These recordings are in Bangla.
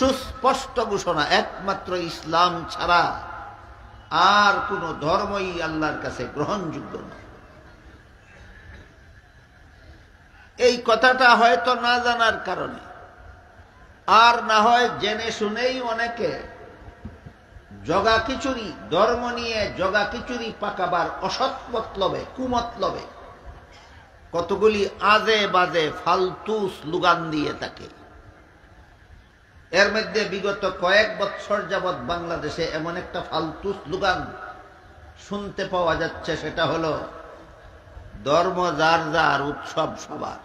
সুস্পষ্ট ঘোষণা, একমাত্র ইসলাম ছাড়া আর কোন ধর্মই আল্লাহর কাছে গ্রহণযোগ্য নয়। এই কথাটা হয়তো না জানার কারণে, আর না হয় জেনে শুনেই অনেকে জগা খিচুড়ি, ধর্ম নিয়ে জগা খিচুড়ি পাকাবার অসৎ মতলবে, কুমতলবে কতগুলি আজে বাজে ফালতু স্লোগান দিয়ে থাকে। এর মধ্যে বিগত কয়েক বছর যাবৎ বাংলাদেশে এমন একটা ফালতু স্লোগান শুনতে পাওয়া যাচ্ছে, সেটা হলো ধর্ম যার যার, উৎসব সবার।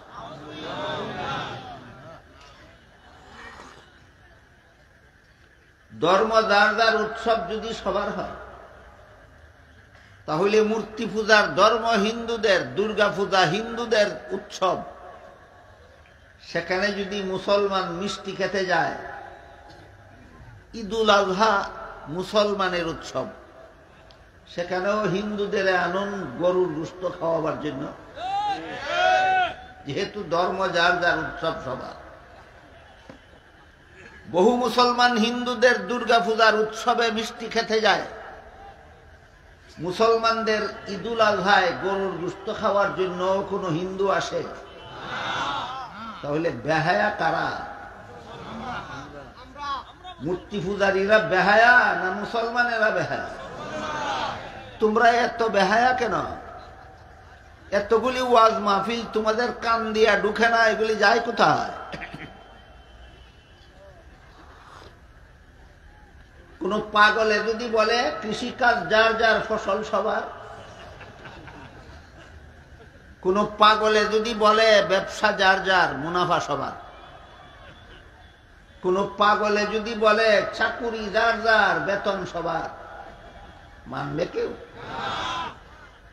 ধর্ম যার যার, উৎসব যদি সবার হয়, তাহলে মূর্তি পূজার ধর্ম হিন্দুদের, দুর্গা পূজা হিন্দুদের উৎসব, সেখানে যদি মুসলমান মিষ্টি খেতে যায়, ঈদুল আজহা মুসলমানের উৎসব, সেখানেও হিন্দুদের আনুন গরুর গোশত খাওয়াবার জন্য, যেহেতু ধর্ম যার যার, উৎসব সবার। বহু মুসলমান হিন্দুদের দুর্গা পূজার উৎসবে মিষ্টি খেতে যায়, মুসলমানদের ঈদুল আজহায় গরুর গোশত খাওয়ার জন্য কোন হিন্দু আসে? তাহলে বেহায়া কারা? মূর্তি পূজারীরা বেহায়া না মুসলমানেরা বেহায়া? তোমরা এত বেহায়া কেন? এতগুলি ওয়াজ মাহফিল তোমাদের কান দিয়া ঢুকে না, এগুলি যায় কোথায়? কোন পাগলে যদি বলে কৃষিকাজ যার যার, ফসল সবার, কোন পাগলে যদি বলে ব্যবসা যার যার, মুনাফা সবার, কোন পাগলে যদি বলে চাকুরি যার যার, বেতন সবার, মানবে কেউ?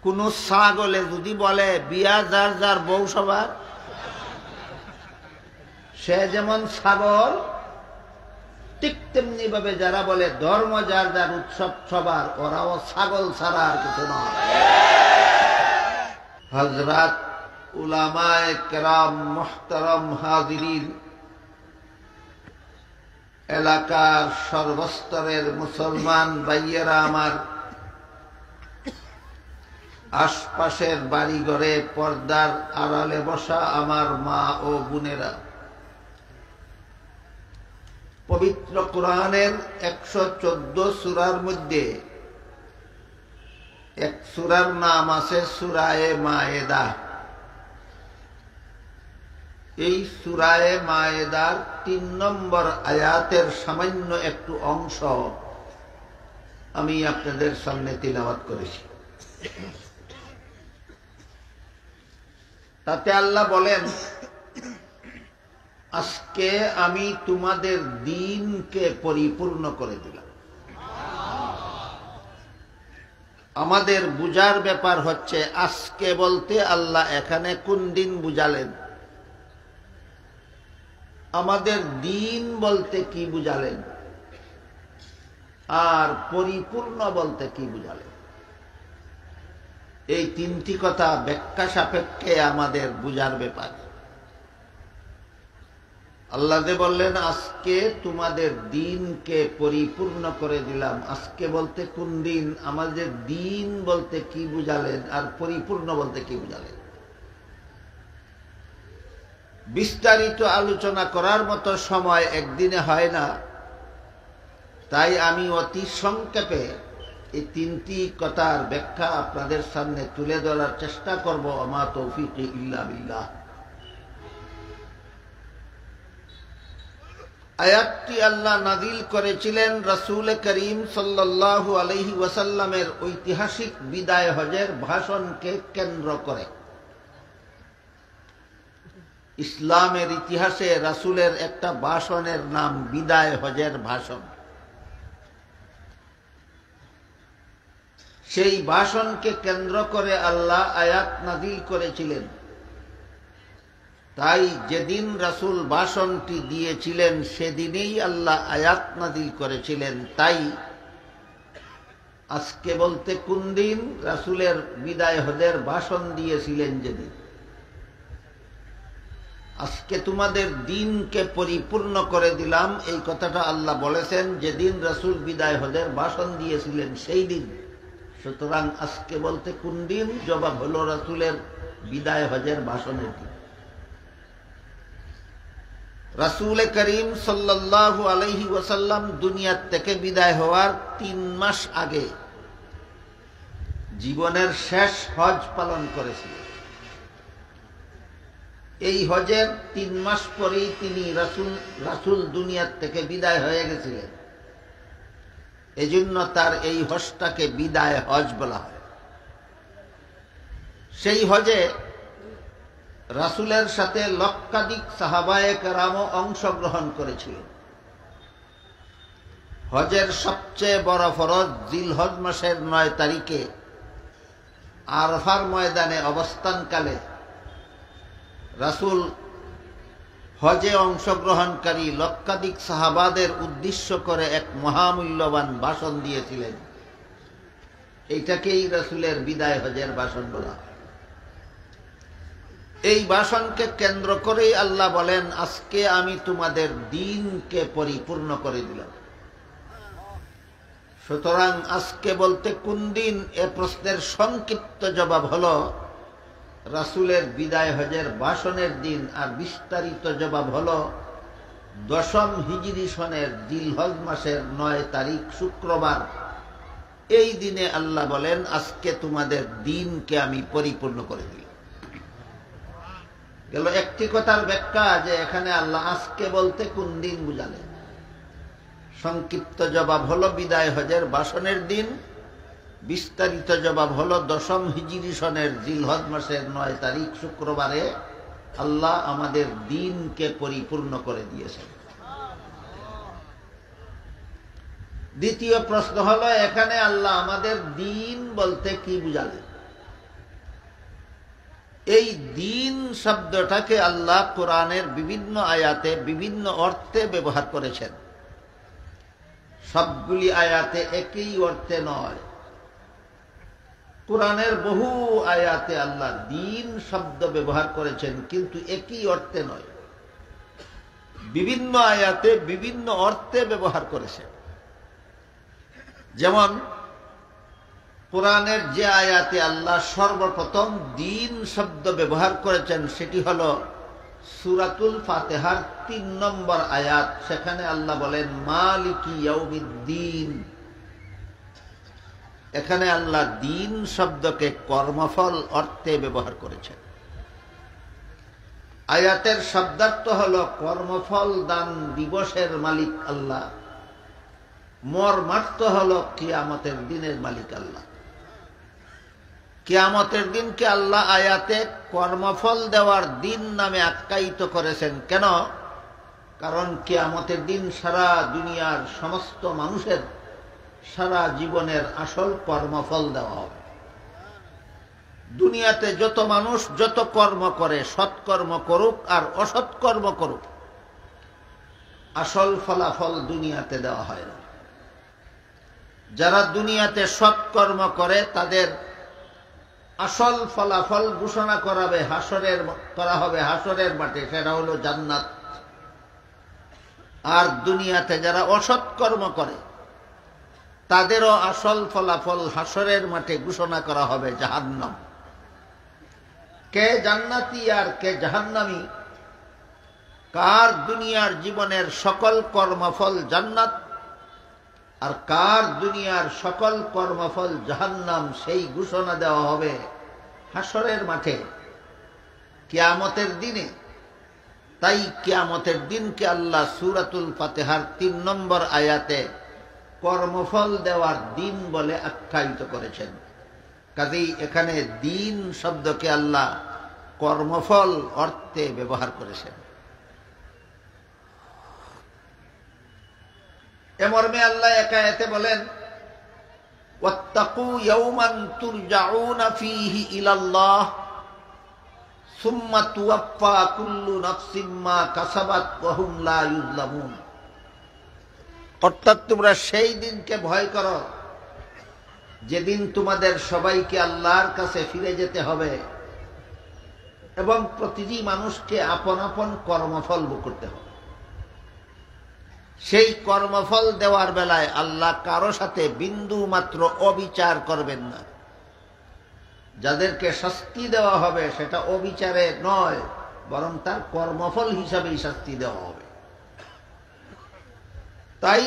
কোন ছাগলে যদি বলে বিয়া যার যার, বউ সবার, সে যেমন ছাগল, ঠিক তেমনি ভাবে যারা বলে ধর্ম যার যার, উৎসব সবার, ওরাও ছাগল ছাড়া আর কিছু নয়। হযরত উলামায়ে কেরাম, মুহতারাম হাজিরিন, এলাকার সর্বস্তরের মুসলমান ভাইয়েরা আমার, আশপাশের বাড়িঘরে পর্দার আড়ালে বসা আমার মা ও বোনেরা, পবিত্র কোরআনের 114 সূরার মধ্যে এক সূরার নাম আছে সূরায়ে মায়েদা। এই সূরায়ে মায়েদার 3 নম্বর আয়াতের সামান্য একটু অংশ আমি আপনাদের সামনে তিলাওয়াত করেছি। তাতে আল্লাহ বলেন, আজকে আমি তোমাদের দ্বীনকে পরিপূর্ণ করে দিলাম। আমাদের বুঝার ব্যাপার হচ্ছে, আজকে বলতে আল্লাহ এখানে কোন দিন বুঝালেন, আমাদের দ্বীন বলতে কি বুঝালেন, আর পরিপূর্ণ বলতে কি বুঝালেন। এই 3টি কথা ব্যাখ্যা সাপেক্ষে আমাদের বুঝার ব্যাপার। আল্লাহ যে বললেন আজকে তোমাদের দ্বীনকে পরিপূর্ণ করে দিলাম, আজকে বলতে কোন দিন, আমাদের দ্বীন বলতে কি বুঝালেন, আর পরিপূর্ণ বলতে কি বুঝালেন, বিস্তারিত আলোচনা করার মতো সময় একদিনে হয় না। তাই আমি অতি সংক্ষেপে এই 3টি কথার ব্যাখ্যা আপনাদের সামনে তুলে ধরার চেষ্টা করব। আমা তৌফিক ইল্লা বিল্লাহ। আয়াতটি আল্লাহ নাযিল করেছিলেন রাসূল করিম সাল্লাল্লাহু আলাইহি ওয়াসাল্লামের ঐতিহাসিক বিদায় হজের ভাষণকে কেন্দ্র করে। ইসলামের ইতিহাসে রাসূলের একটা ভাষণের নাম বিদায় হজের ভাষণ। সেই ভাষণকে কেন্দ্র করে আল্লাহ আয়াত নাযিল করেছিলেন। তাই যেদিন রাসূল ভাষণটি দিয়েছিলেন সেদিনেই আল্লাহ আয়াত নাযিল করেছিলেন। তাই আজকে বলতে কোন দিন, রাসূলের বিদায় হজের ভাষণ দিয়েছিলেন যেদিন। আজকে তোমাদের দিনকে পরিপূর্ণ করে দিলাম, এই কথাটা আল্লাহ বলেছেন যেদিন রাসূল বিদায় হজের ভাষণ দিয়েছিলেন সেই দিন। সুতরাং আজকে বলতে কোন দিন? জবাব হলো রাসূলের বিদায় হজের ভাষণের দিন। রাসূল করিম সাল্লাল্লাহু আলাইহি ওয়াসাল্লাম দুনিয়া থেকে বিদায় হওয়ার 3 মাস আগে জীবনের শেষ হজ পালন করেছিলেন। এই হজের 3 মাস পরেই তিনি রাসূল দুনিয়া থেকে বিদায় হয়ে গেছিলেন। এজন্য তার এই হজটাকে বিদায় হজ বলা হয়। সেই হজে রাসূলের সাথে লক্ষাধিক সাহাবায়ে কেরামও অংশগ্রহণ করেছিলেন। হজের সবচেয়ে বড় ফরজ জিলহজ মাসের 9 তারিখে আরাফার ময়দানে অবস্থানকালে রাসূল হজে অংশগ্রহণকারী লক্ষাধিক সাহাবাদের উদ্দেশ্য করে এক মহামূল্যবান ভাষণ দিয়েছিলেন। এইটাকেই রাসূলের বিদায় হজের ভাষণ বলা হয়। এই ভাষণকে কেন্দ্র করেই আল্লাহ বলেন, আজকে আমি তোমাদের দিনকে পরিপূর্ণ করে দিলাম। সুতরাং আজকে বলতে কোন দিন? এ প্রশ্নের সংক্ষিপ্ত জবাব হলো রাসূলের বিদায় হজের ভাষণের দিন। আর বিস্তারিত জবাব হলো 10ম হিজরি সনের জিলহজ মাসের 9 তারিখ শুক্রবার। এই দিনে আল্লাহ বলেন, আজকে তোমাদের দিনকে আমি পরিপূর্ণ করে দিলাম। গেল একটি কথার ব্যাখ্যা যে এখানে আল্লাহ আজকে বলতে কোন দিন বুঝালেন। সংক্ষিপ্ত জবাব হলো বিদায় হজের ভাষণের দিন। বিস্তারিত জবাব হলো 10ম হিজরি সনের জিলহজ মাসের 9 তারিখ শুক্রবারে আল্লাহ আমাদের দিনকে পরিপূর্ণ করে দিয়েছেন। দ্বিতীয় প্রশ্ন হলো, এখানে আল্লাহ আমাদের দিন বলতে কি বুঝালেন? এই দিন শব্দটাকে আল্লাহ কোরআনের বিভিন্ন আয়াতে বিভিন্ন অর্থে ব্যবহার করেছেন। সবগুলি আয়াতে একই অর্থে নয়। কোরআনের বহু আয়াতে আল্লাহ দিন শব্দ ব্যবহার করেছেন, কিন্তু একই অর্থে নয়। বিভিন্ন আয়াতে বিভিন্ন অর্থে ব্যবহার করেছেন। যেমন কোরআনের যে আয়াতে আল্লাহ সর্বপ্রথম দিন শব্দ ব্যবহার করেছেন সেটি হল সূরাতুল ফাতিহার 3 নম্বর আয়াত। সেখানে আল্লাহ বলেন মালিকি ইয়াউমিদ্দিন। এখানে আল্লাহ দিন শব্দকে কর্মফল অর্থে ব্যবহার করেছেন। আয়াতের শব্দার্থ হল কর্মফল দান দিবসের মালিক আল্লাহ। মর্মার্থ হল কিয়ামতের দিনের মালিক আল্লাহ। কিয়ামতের দিনকে আল্লাহ আয়াতে কর্মফল দেওয়ার দিন নামে আখ্যায়িত করেছেন। কেন? কারণ কিয়ামতের দিন সারা দুনিয়ার সমস্ত মানুষের সারা জীবনের আসল কর্মফল দেওয়া হবে। দুনিয়াতে যত মানুষ যত কর্ম করে, সৎকর্ম করুক আর অসৎকর্ম করুক, আসল ফলাফল দুনিয়াতে দেওয়া হয় না। যারা দুনিয়াতে সৎকর্ম করে তাদের আসল ফলাফল ঘোষণা করা হবে হাসরের মাঠে, সেটা হলো জান্নাত। আর দুনিয়াতে যারা অসৎকর্ম করে তাদেরও আসল ফলাফল হাসরের মাঠে ঘোষণা করা হবে জাহান্নাম। কে জান্নাতি আর কে জাহান্নামী, কার দুনিয়ার জীবনের সকল কর্মফল জান্নাত আর কার দুনিয়ার সকল কর্মফল জাহান্নাম, সেই ঘোষণা দেওয়া হবে হাসরের মাঠে কিয়ামতের দিনে। তাই কিয়ামতের দিনকে আল্লাহ সূরাতুল ফাতিহার 3 নম্বর আয়াতে কর্মফল দেওয়ার দিন বলে আখ্যায়িত করেছেন। কাজেই এখানে দিন শব্দকে আল্লাহ কর্মফল অর্থে ব্যবহার করেছেন। এ মর্মে আল্লাহ এক আয়াতে বলেন ওয়াত্তাকু ইয়াওমান তুরজাউনা ফীহি ইলাল্লাহ সুম্মা তুওয়াফা কুল্লু নাফসিম মা কাসাবাত ওয়া হুম লা ইউযলামুন। অর্থাৎ তোমরা সেই দিনকে ভয় করো যেদিন তোমাদের সবাইকে আল্লাহর কাছে ফিরে যেতে হবে, এবং প্রতিটি মানুষকে আপন আপন কর্মফল ভোগ করতে হবে। সেই কর্মফল দেওয়ার বেলায় আল্লাহ কারো সাথে বিন্দু মাত্র অবিচার করবেন না। যাদেরকে শাস্তি দেওয়া হবে সেটা অবিচারে নয়, বরং তার কর্মফল হিসাবেই শাস্তি দেওয়া হবে। তাই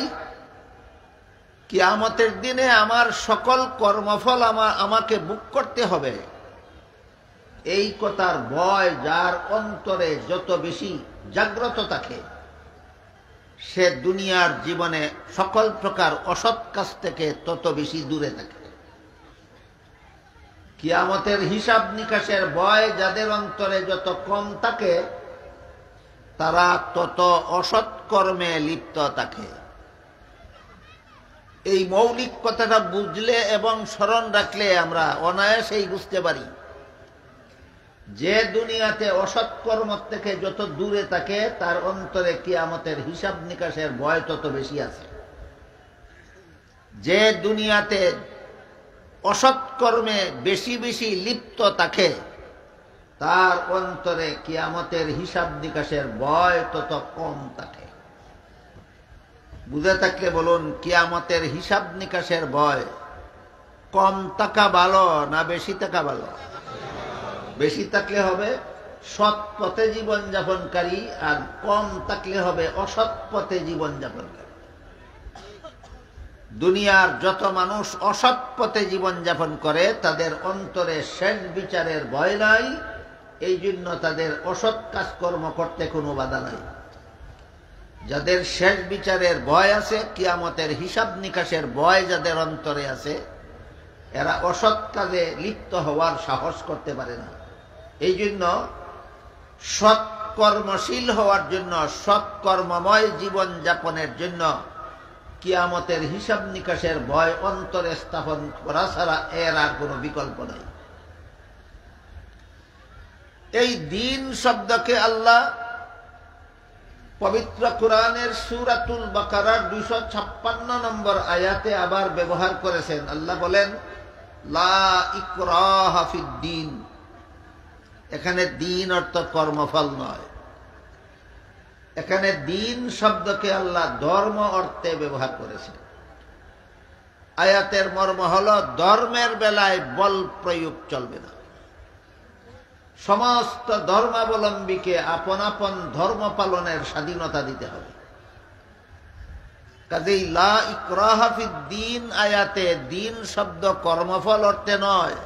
কিয়ামতের দিনে আমার সকল কর্মফল আমাকে ভোগ করতে হবে, এই কথার ভয় যার অন্তরে যত বেশি জাগ্রত থাকে, সে দুনিয়ার জীবনে সকল প্রকার অসৎ কাজ থেকে তত বেশি দূরে থাকে। কিয়ামতের হিসাব নিকাশের ভয় যাদের অন্তরে যত কম থাকে, তারা তত অসৎ কর্মে লিপ্ত থাকে। এই মৌলিক কথাটা বুঝলে এবং স্মরণ রাখলে আমরা অনায়াসেই বুঝতে পারি যে দুনিয়াতে অসৎ কর্ম থেকে যত দূরে থাকে তার অন্তরে কিয়ামতের হিসাব নিকাশের ভয় তত বেশি আছে। যে দুনিয়াতে অসৎ কর্মে বেশি বেশি লিপ্ত থাকে তার অন্তরে কিয়ামতের হিসাব নিকাশের ভয় তত কম থাকে। বুঝে থাকলে বলুন, কিয়ামতের হিসাব নিকাশের ভয় কম থাকা ভালো না বেশি থাকা ভালো? বেশি থাকলে হবে সৎ পথে জীবনযাপনকারী, আর কম থাকলে হবে অসৎ পথে জীবনযাপনকারী। দুনিয়ার যত মানুষ অসৎ পথে জীবনযাপন করে তাদের অন্তরে শেষ বিচারের ভয় নাই, এই জন্য তাদের অসৎ কাজকর্ম করতে কোনো বাধা নাই। যাদের শেষ বিচারের ভয় আছে, কিয়ামতের হিসাব নিকাশের ভয় যাদের অন্তরে আছে, এরা অসৎ কাজে লিপ্ত হওয়ার সাহস করতে পারে না। এই জন্য সৎ কর্মশীল হওয়ার জন্য, সৎ কর্মময় জীবন যাপনের জন্য কিয়ামতের হিসাব নিকাশের ভয় অন্তরে স্থাপন করা ছাড়া এর আর কোনো বিকল্প নাই। এই দিন শব্দকে আল্লাহ পবিত্র কোরআনের সূরাতুল বাকারার 256 নম্বর আয়াতে আবার ব্যবহার করেছেন। আল্লাহ বলেন, লা ইকরাহা ফিদ্দীন। এখানে দিন অর্থ কর্মফল নয়, এখানে দিন শব্দকে আল্লাহ ধর্ম অর্থে ব্যবহার করেছেন। আয়াতের মর্ম হল, ধর্মের বেলায় বল প্রয়োগ চলবে না। সমস্ত ধর্মাবলম্বীকে আপন আপন ধর্ম পালনের স্বাধীনতা দিতে হবে। কাজেই লা ইকরাহা ফিদ্দীন আয়াতে দিন শব্দ কর্মফল অর্থে নয়,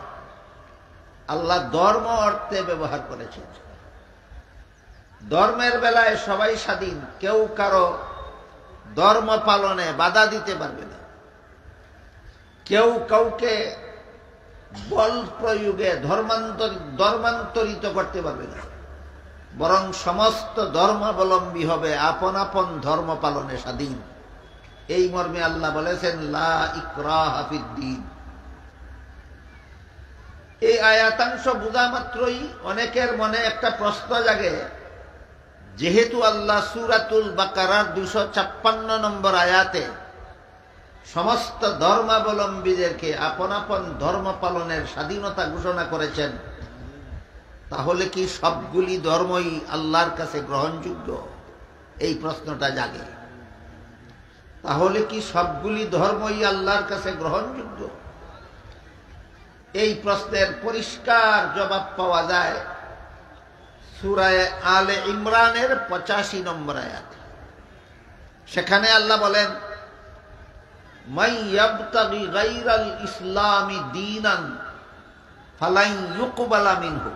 আল্লাহ ধর্ম অর্থে ব্যবহার করেছেন। ধর্মের বেলায় সবাই স্বাধীন, কেউ কারো ধর্ম পালনে বাধা দিতে পারবে না, কেউ কাউকে বল প্রয়োগে ধর্মান্তরিত করতে পারবে না, বরং সমস্ত ধর্মাবলম্বী হবে আপন আপন ধর্ম পালনে স্বাধীন। এই মর্মে আল্লাহ বলেছেন, লা ইকরাহা ফিদ্দীন। এই আয়াতাংশ বোঝা মাত্রই অনেকের মনে একটা প্রশ্ন জাগে, যেহেতু আল্লাহ সূরাতুল বাকারার 256 নম্বর আয়াতে সমস্ত ধর্মাবলম্বীদেরকে আপন আপন ধর্ম পালনের স্বাধীনতা ঘোষণা করেছেন, তাহলে কি সবগুলি ধর্মই আল্লাহর কাছে গ্রহণযোগ্য? এই প্রশ্নটা জাগে। তাহলে কি সবগুলি ধর্মই আল্লাহর কাছে গ্রহণযোগ্য? এই প্রশ্নের পরিষ্কার জবাব পাওয়া যায় সূরা আলে ইমরানের 85 নম্বর আয়াত। সেখানে আল্লাহ বলেন, মান ইয়াবতাগি গায়রাল ইসলামি দীনান ফালান ইউকবালা মিনহু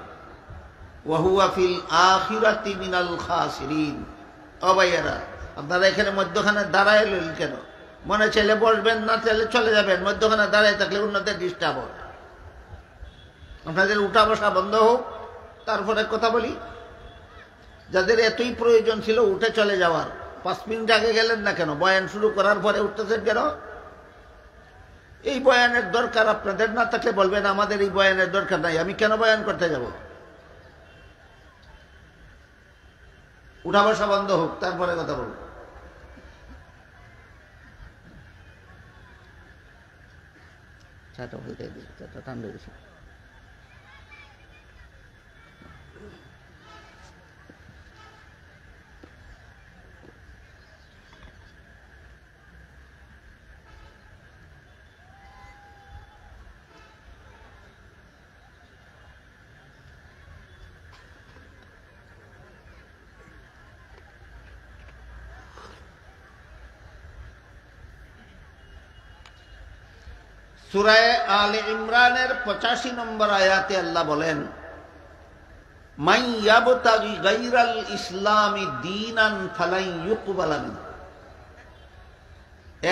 ওয়া হুয়া ফিল আখিরাতি মিনাল খাসিরিন। ও ভাইয়েরা, আপনারা এখানে মধ্যখানে দাঁড়ায় রইলেন কেন? মনে চাইলে বসবেন, না চাইলে চলে যাবেন। মধ্যখানে দাঁড়ায় থাকলে অন্যদের ডিস্টার্ব হয়। আপনাদের উঠা বসা বন্ধ হোক, তারপরে কথা বলি। যাদের এতই প্রয়োজন ছিল উঠে চলে যাওয়ার, 5 মিনিট আগে গেলেন না কেন? বয়ান শুরু করার পরে উঠতেছেন কেন? এই বয়ানের দরকার আপনাদের না থাকলে বলবেন আমাদের এই বয়ানের দরকার নাই, আমি কেন বয়ান করতে যাব? উঠা বসা বন্ধ হোক, তারপরে কথা বলব। ঠান্ডা গেছে। সূরা আলে ইমরানের 85 নম্বর আয়াতে আল্লাহ বলেন, মান ইয়াবতাগি গায়রাল ইসলামি দীনান ফালান ইউকবালা মিনহু।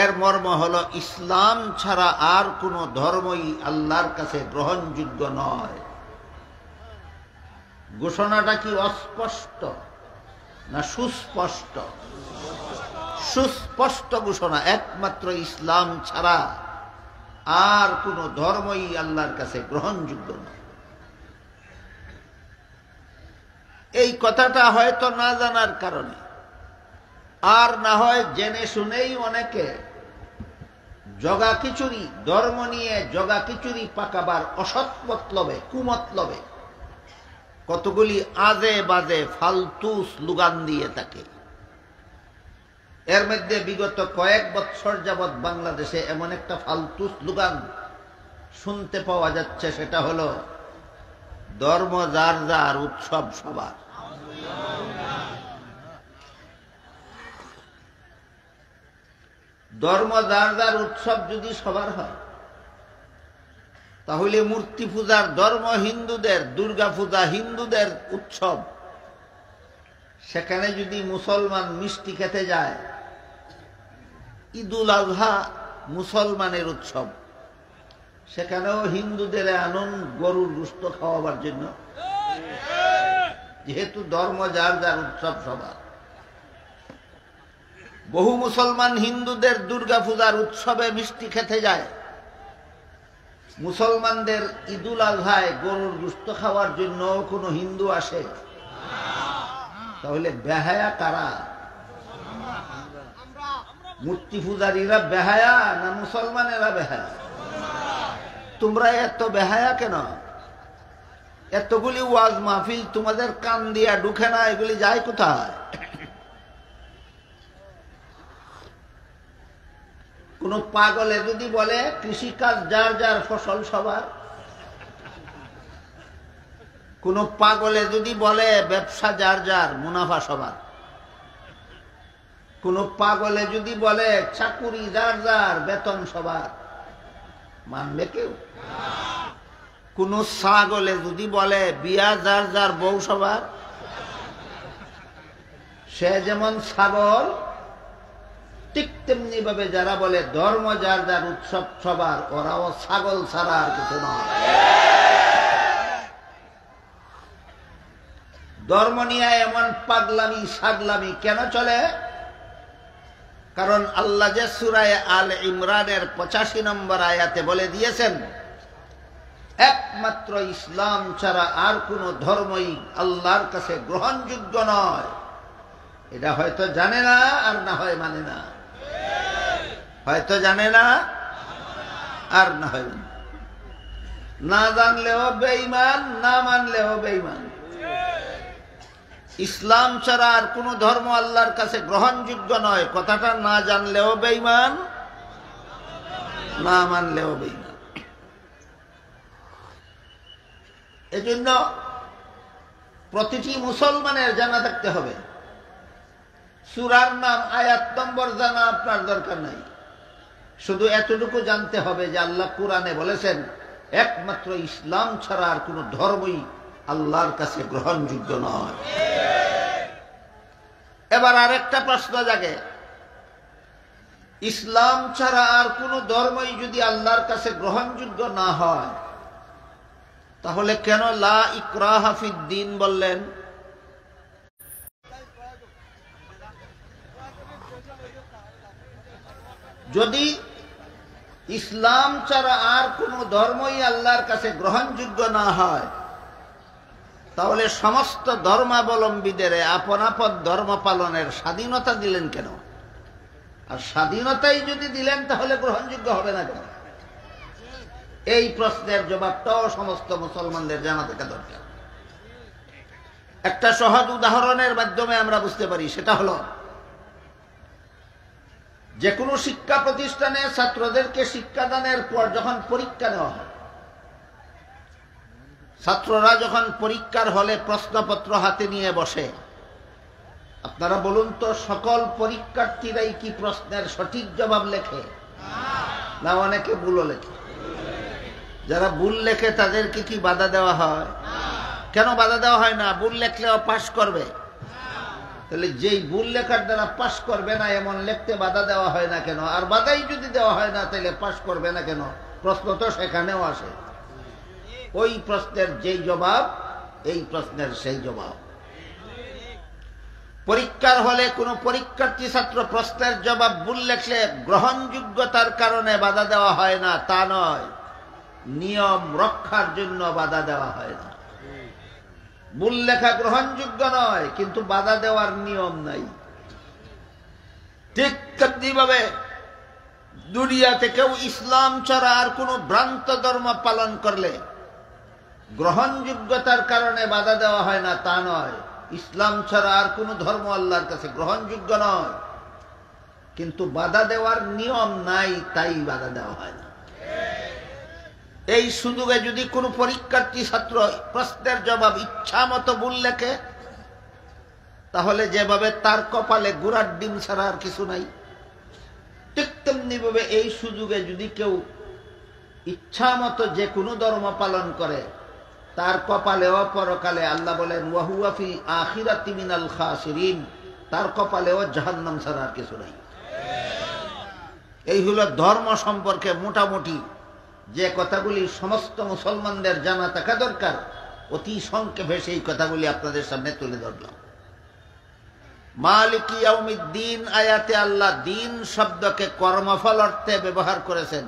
এর মর্ম হলো ইসলাম ছাড়া আর কোনো ধর্মই আল্লাহর কাছে গ্রহণযোগ্য নয়। ঘোষণাটা কি অস্পষ্ট না সুস্পষ্ট? সুস্পষ্ট ঘোষণা। একমাত্র ইসলাম ছাড়া আর কোনো ধর্মই আল্লাহর কাছে গ্রহণযোগ্য নয়। এই কথাটা হয়তো না জানার কারণে, আর না হয় জেনে শুনেই অনেকে জগা খিচুড়ি, ধর্ম নিয়ে জগা খিচুড়ি পাকাবার অসৎ মতলবে, কুমতলবে কতগুলি আজে বাজে ফালতু স্লোগান দিয়ে থাকে। এর মধ্যে বিগত কয়েক বছর যাবৎ বাংলাদেশে এমন একটা ফালতু স্লোগান শুনতে পাওয়া যাচ্ছে, সেটা হলো ধর্ম যার যার, উৎসব সবার। ধর্ম যার যার, উৎসব যদি সবার হয়, তাহলে মূর্তি পূজার ধর্ম হিন্দুদের, দুর্গা পূজা হিন্দুদের উৎসব, সেখানে যদি মুসলমান মিষ্টি খেতে যায়, ঈদুল আজহা মুসলমানের উৎসব, সেখানেও হিন্দুদের আনন গরুর গোশত খাওয়াবার জন্য, যেহেতু ধর্ম যার যার, উৎসব সবার। বহু মুসলমান হিন্দুদের দুর্গা পূজার উৎসবে মিষ্টি খেতে যায়, মুসলমানদের ঈদুল আজহায় গরুর গোশত খাওয়ার জন্য কোনো হিন্দু আসে? তাহলে বেহায়া কারা? মূর্তি পূজারীরা বেহায়া না মুসলমানেরা বেহায়া? তোমরা এত বেহায়া কেন? এতগুলি ওয়াজ মাহফিল তোমাদের কান দিয়া ঢুকে না, এগুলি যায় কোথায়? কোন পাগলে যদি বলে কৃষিকাজ যার যার, ফসল সবার, কোন পাগলে যদি বলে ব্যবসা যার যার, মুনাফা সবার, কোন পাগলে যদি বলে চাকুরি যার যার, বেতন সবার, মানবে কেউ? কোন ছাগলে যদি বলে বিয়া যার যার, বউ সবার, সে যেমন ছাগল, ঠিক তেমনি ভাবে যারা বলে ধর্ম যার যার, উৎসব সবার, ওরাও ছাগল ছাড়া আর কিছু নয়। ধর্ম নিয়ে এমন পাগলামি সাগলামি কেন চলে? কারণ আল্লাহ যে সূরা আলে ইমরানের 85 নম্বর আয়াতে বলে দিয়েছেন, একমাত্র ইসলাম ছাড়া আর কোনো ধর্মই আল্লাহর কাছে গ্রহণযোগ্য নয়। এটা হয়তো জানে না, আর না হয় মানে না। হয়তো জানে না, আর না হয় না জানলেও বেঈমান, না মানলেও বেঈমান। ইসলাম ছাড়া আর কোন ধর্ম আল্লাহর কাছে গ্রহণযোগ্য নয়, কথাটা না জানলেও বেঈমান, না মানলেও বেঈমান। এজন্য প্রতিটি মুসলমানের জানা থাকতে হবে। সূরার নাম, আয়াত নম্বর জানা আপনার দরকার নাই, শুধু এতটুকু জানতে হবে যে আল্লাহ কোরআনে বলেছেন একমাত্র ইসলাম ছাড়া আর কোন ধর্মই আল্লাহর কাছে গ্রহণযোগ্য নয়। এবার আরেকটা প্রশ্ন জাগে, ইসলাম ছাড়া আর কোন ধর্মই যদি আল্লাহর কাছে গ্রহণযোগ্য না হয়, তাহলে কেন লা ইকরাহা ফিদ্দীন বললেন? যদি ইসলাম ছাড়া আর কোন ধর্মই আল্লাহর কাছে গ্রহণযোগ্য না হয়, তাহলে সমস্ত ধর্মাবলম্বীদের আপন আপন ধর্ম পালনের স্বাধীনতা দিলেন কেন? আর স্বাধীনতাই যদি দিলেন তাহলে গ্রহণযোগ্য হবে না কেন? এই প্রশ্নের জবাবটাও সমস্ত মুসলমানদের জানা থাকা দরকার। একটা সহজ উদাহরণের মাধ্যমে আমরা বুঝতে পারি, সেটা হলো যে কোনো শিক্ষা প্রতিষ্ঠানে ছাত্রদেরকে শিক্ষাদানের পর যখন পরীক্ষা নেওয়া হয়, ছাত্ররা যখন পরীক্ষার হলে প্রশ্নপত্র হাতে নিয়ে বসে, আপনারা বলুন তো সকল পরীক্ষার্থীরাই কি প্রশ্নের সঠিক জবাব লেখে? না অনেকে ভুলও লেখে? যারা ভুল লেখে তাদেরকে কি বাধা দেওয়া হয়? কেন বাধা দেওয়া হয় না? ভুল লেখলেও পাশ করবে। তাহলে যেই ভুল লেখার দ্বারা পাশ করবে না এমন লিখতে বাধা দেওয়া হয় না কেন? আর বাধাই যদি দেওয়া হয় না তাহলে পাশ করবে না কেন? প্রশ্ন তো সেখানেও আসে। ওই প্রশ্নের যেই জবাব এই প্রশ্নের সেই জবাব। পরীক্ষার হলে কোন পরীক্ষার্থী ছাত্র প্রশ্নের জবাব ভুল লেখলে গ্রহণযোগ্যতার কারণে বাধা দেওয়া হয় না তা নয়, নিয়ম রক্ষার জন্য বাধা দেওয়া হয় না। ভুল লেখা গ্রহণযোগ্য নয়, কিন্তু বাধা দেওয়ার নিয়ম নাই। ঠিক তেমনিভাবে দুনিয়াতে কেউ ইসলাম ছাড়া আর কোন ভ্রান্ত ধর্ম পালন করলে গ্রহণযোগ্যতার কারণে বাধা দেওয়া হয় না তা নয়, ইসলাম ছাড়া আর কোন ধর্ম আল্লাহর কাছে গ্রহণযোগ্য নয়, কিন্তু বাধা দেওয়ার নিয়ম নাই তাই বাধা দেওয়া হয় না। এই সুযোগে যদি কোনো পরীক্ষার্থী ছাত্র প্রশ্নের জবাব ইচ্ছা মতো ভুল লেখে, তাহলে যেভাবে তার কপালে গুড়ার ডিম ছাড়া আর কিছু নাই, ঠিক তেমনি ভাবে এই সুযোগে যদি কেউ ইচ্ছা মতো যে কোনো ধর্ম পালন করে তার কপালেও পরকালে আল্লাহ বলেন ওয়াহুয়া ফিল আখিরাতি মিনাল খাসিরিন, তার কপালেও জাহান্নাম ছাড়া আর কিছু নাই। এই হলো ধর্ম সম্পর্কে মোটামুটি যে কথাগুলি সমস্ত মুসলমানদের জানা থাকা দরকার, অতি সংক্ষেপে সেই কথাগুলি আপনাদের সামনে তুলে ধরলাম। মালিক ইয়াউমিদ্দিন আয়াতে আল্লাহ দিন শব্দকে কর্মফল অর্থে ব্যবহার করেছেন।